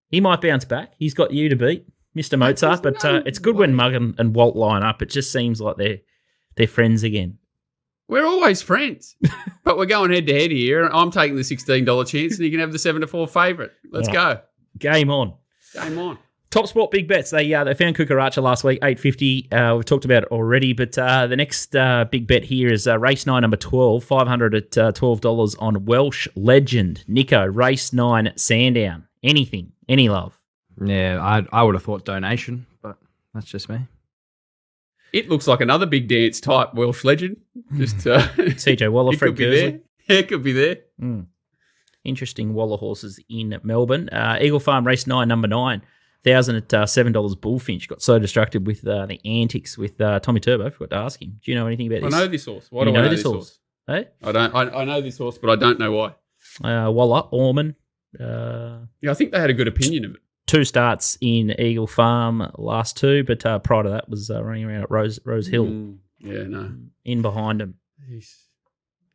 he might bounce back. He's got you to beat, Mr. Mozart. But it's good when Mug and Walt line up. It just seems like they're friends again.
We're always friends, but we're going head to head here. I'm taking the $16 chance, and you can have the 7-4 favourite. Let's go.
Game on.
Game on.
TopSport Big Bets. They found Cucaracha last week, $8.50. We've talked about it already, but the next big bet here is race 9, number 12, $500 at $12 on Welsh Legend. Nico, race 9, Sandown. Anything, any love?
Yeah, I would have thought donation, but that's just me.
It looks like another big dance type Welsh Legend. Just
CJ Waller, Fred Gursley.
It could be there.
Interesting Waller horses in Melbourne. Eagle Farm, race 9, number 9. 1,000 at $7 Bullfinch. Got so distracted with the antics with Tommy Turbo. Forgot to ask him. Do you know anything about this?
I know this horse. Why do I know this horse?
Hey?
I don't. I know this horse, but I don't know why.
Waller, Orman.
Yeah, I think they had a good opinion of it.
2 starts in Eagle Farm, last 2, but prior to that was running around at Rose Hill.
Yeah, no.
In behind him.
He's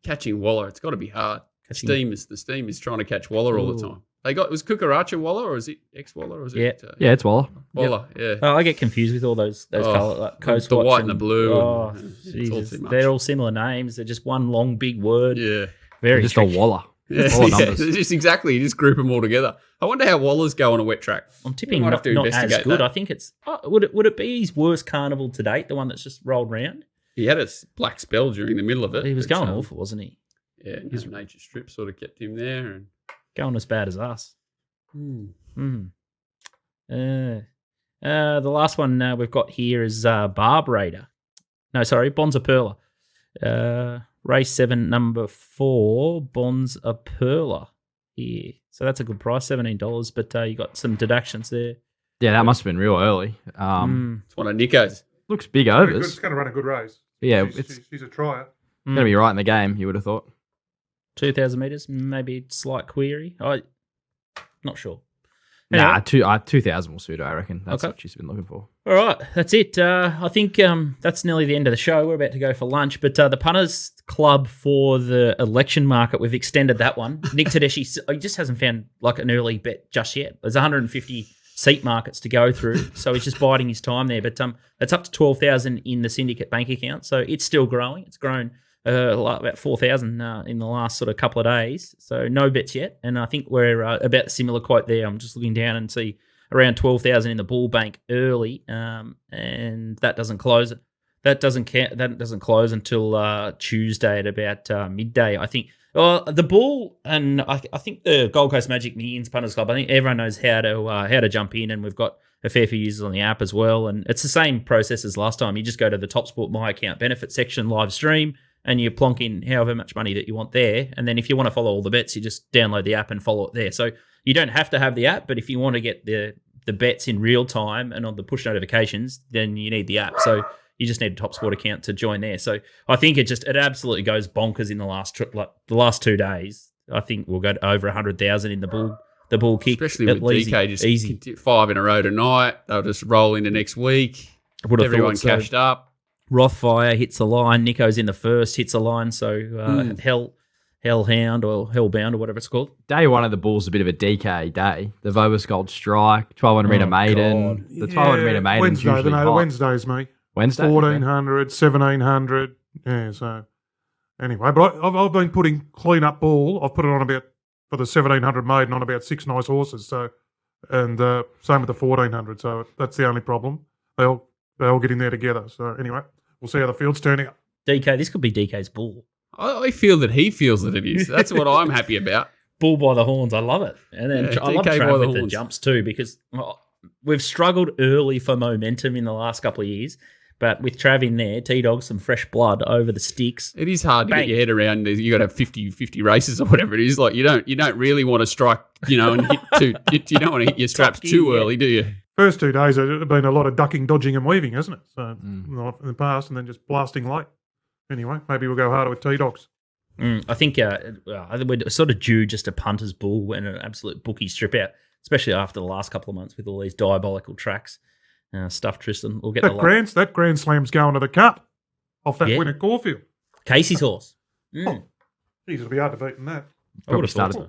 catching Waller. It's got to be hard. The steam is trying to catch Waller all the time. Was Cucaracha Waller, or is it ex-Waller? Or is it,
yeah, it's Waller.
Waller, yeah.
Oh, I get confused with all those colours, like Coast
the
Watch
white and the blue.
Oh, Jesus. They're all similar names. They're just one long, big word.
Yeah.
Very
just
tricky.
a Waller.
Yeah, just exactly. You just group them all together. I wonder how Wallers go on a wet track.
I'm tipping not as good. I think it's... would it be his worst carnival to date, the one that's just rolled round?
He had a black spell during the middle of it.
He was going awful, wasn't he?
Yeah, his nature strip sort of kept him there. And
going as bad as us. The last one we've got here is Barb Raider. No, sorry, Bonza Perla. Race 7, number 4, Bonza Perla here. So that's a good price, $17, but you got some deductions there.
Yeah, that must have been real early.
It's one of Nico's.
Looks big overs.
It's going to run a good race.
Yeah,
she's a trier.
Going to be right in the game, you would have thought.
2,000 metres, maybe slight query. Not sure.
Anyway.
Nah,
2,000 will suit her, I reckon. That's what she's been looking for.
All right, that's it. I think that's nearly the end of the show. We're about to go for lunch, but the Punters Club for the election market, we've extended that one. Nick Tedeschi, he just hasn't found like an early bet just yet. There's 150 seat markets to go through, so he's just biding his time there. But it's up to 12,000 in the syndicate bank account, so it's still growing. It's grown about 4,000 in the last sort of couple of days. So no bets yet. And I think we're about similar quote there. I'm just looking down and see around 12,000 in the Bull Bank early, and that doesn't close. That doesn't close until Tuesday at about midday. I think. Well, the Bull and I think the Gold Coast Magic Millions Punters Club. I think everyone knows how to jump in, and we've got a fair few users on the app as well. And it's the same process as last time. You just go to the TopSport My Account benefit section, live stream, and you plonk in however much money that you want there. And then if you want to follow all the bets, you just download the app and follow it there. So you don't have to have the app, but if you want to get the bets in real time and on the push notifications, then you need the app. So you just need a TopSport account to join there. So I think it absolutely goes bonkers in the last 2 days. I think we'll go to over 100,000 in the Bull kick.
Especially with DK just easy 5 in a row tonight. They'll just roll into next week. Everyone cashed up.
Rothfire hits the line. Nico's in the first, hits the line. So Hellhound or Hellbound or whatever it's called.
Day one of the Bull's a bit of a DK day. The Vobus Gold Strike, 1,200 metre maiden.
God.
The 1,200 metre maiden.
Wednesdays, mate.
Wednesday?
1,400, 1,700. Yeah, so anyway, but I've been putting clean up Bull. I've put it on about, for the 1,700 maiden, on about 6 nice horses. So, and same with the 1,400. So that's the only problem. They all get in there together. So anyway, we'll see how the field's turning out.
DK, this could be DK's Bull.
I feel that he feels that it is. That's what I'm happy about.
Bull by the horns. I love it. And then I love Trav with the jumps too, because we've struggled early for momentum in the last couple of years. But with Trav in there, T-Dog, some fresh blood over the sticks.
It is hard to get your head around. You got to have 50 races or whatever it is. Like you don't really want to strike, and hit you don't want to hit your straps too early, do you?
First 2 days have been a lot of ducking, dodging, and weaving, hasn't it? So not in the past, and then just blasting late. Anyway, maybe we'll go harder with T-Dogs.
I think we're sort of due just a punter's Bull and an absolute bookie strip out, especially after the last couple of months with all these diabolical tracks. Stuff, Tristan. We'll get
that Grand Slam's going to the Cup off that win at Caulfield.
Casey's horse.
Oh, geez, it'll be hard to beat in that.
I would have started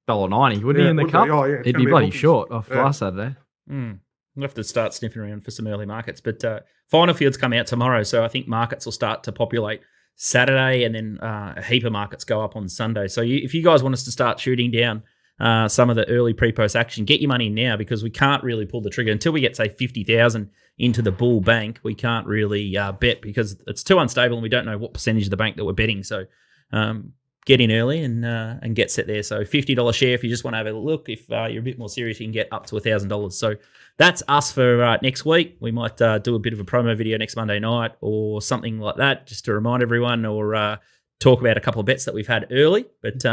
$1.90, wouldn't he, in the Cup?
Oh, yeah,
he'd be bloody short off last Saturday.
We'll have to start sniffing around for some early markets. But final fields come out tomorrow, so I think markets will start to populate Saturday, and then a heap of markets go up on Sunday. So if you guys want us to start shooting down some of the early pre-post action, get your money in now, because we can't really pull the trigger until we get, say, 50,000 into the Bull Bank. We can't really bet because it's too unstable and we don't know what percentage of the bank that we're betting. So get in early and get set there. So $50 share if you just want to have a look. If you're a bit more serious, you can get up to $1,000. So that's us for next week. We might do a bit of a promo video next Monday night or something like that, just to remind everyone, or talk about a couple of bets that we've had early. But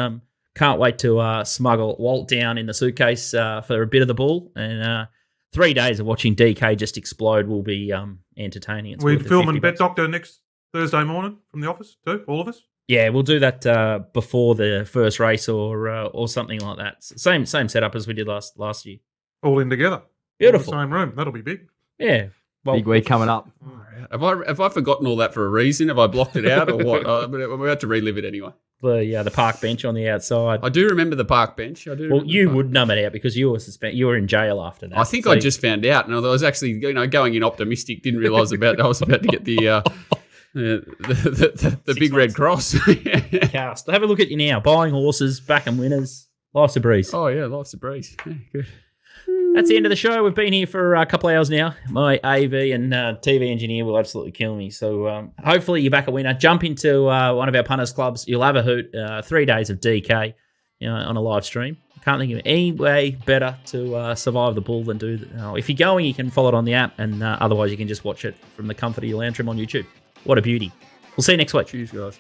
can't wait to smuggle Walt down in the suitcase for a bit of the Bull. And 3 days of watching DK just explode will be entertaining.
We're filming Bet Doctor next Thursday morning from the office too, all of us.
Yeah, we'll do that before the first race or something like that. Same setup as we did last year.
All in together.
Beautiful.
Same room. That'll be big.
Yeah.
Well, big week coming up.
Have I forgotten all that for a reason? Have I blocked it out or what? We're about to relive it anyway.
The park bench on the outside.
I do remember the park bench.
Well, you would numb it out because you were suspended. You were in jail after that.
I think I just found out, and I was actually going in optimistic. Didn't realise I was about to get the big red cross.
Cast. Have a look at you now. Buying horses, backing winners. Life's a breeze.
Oh yeah, life's a breeze. Yeah, good.
That's the end of the show. We've been here for a couple of hours now. My AV and TV engineer will absolutely kill me. So hopefully you back a winner. Jump into one of our punters clubs. You'll have a hoot. 3 days of DK on a live stream. Can't think of any way better to survive the Bull than do that. If you're going, you can follow it on the app, and otherwise you can just watch it from the comfort of your lounge room on YouTube. What a beauty. We'll see you next week.
Cheers, guys.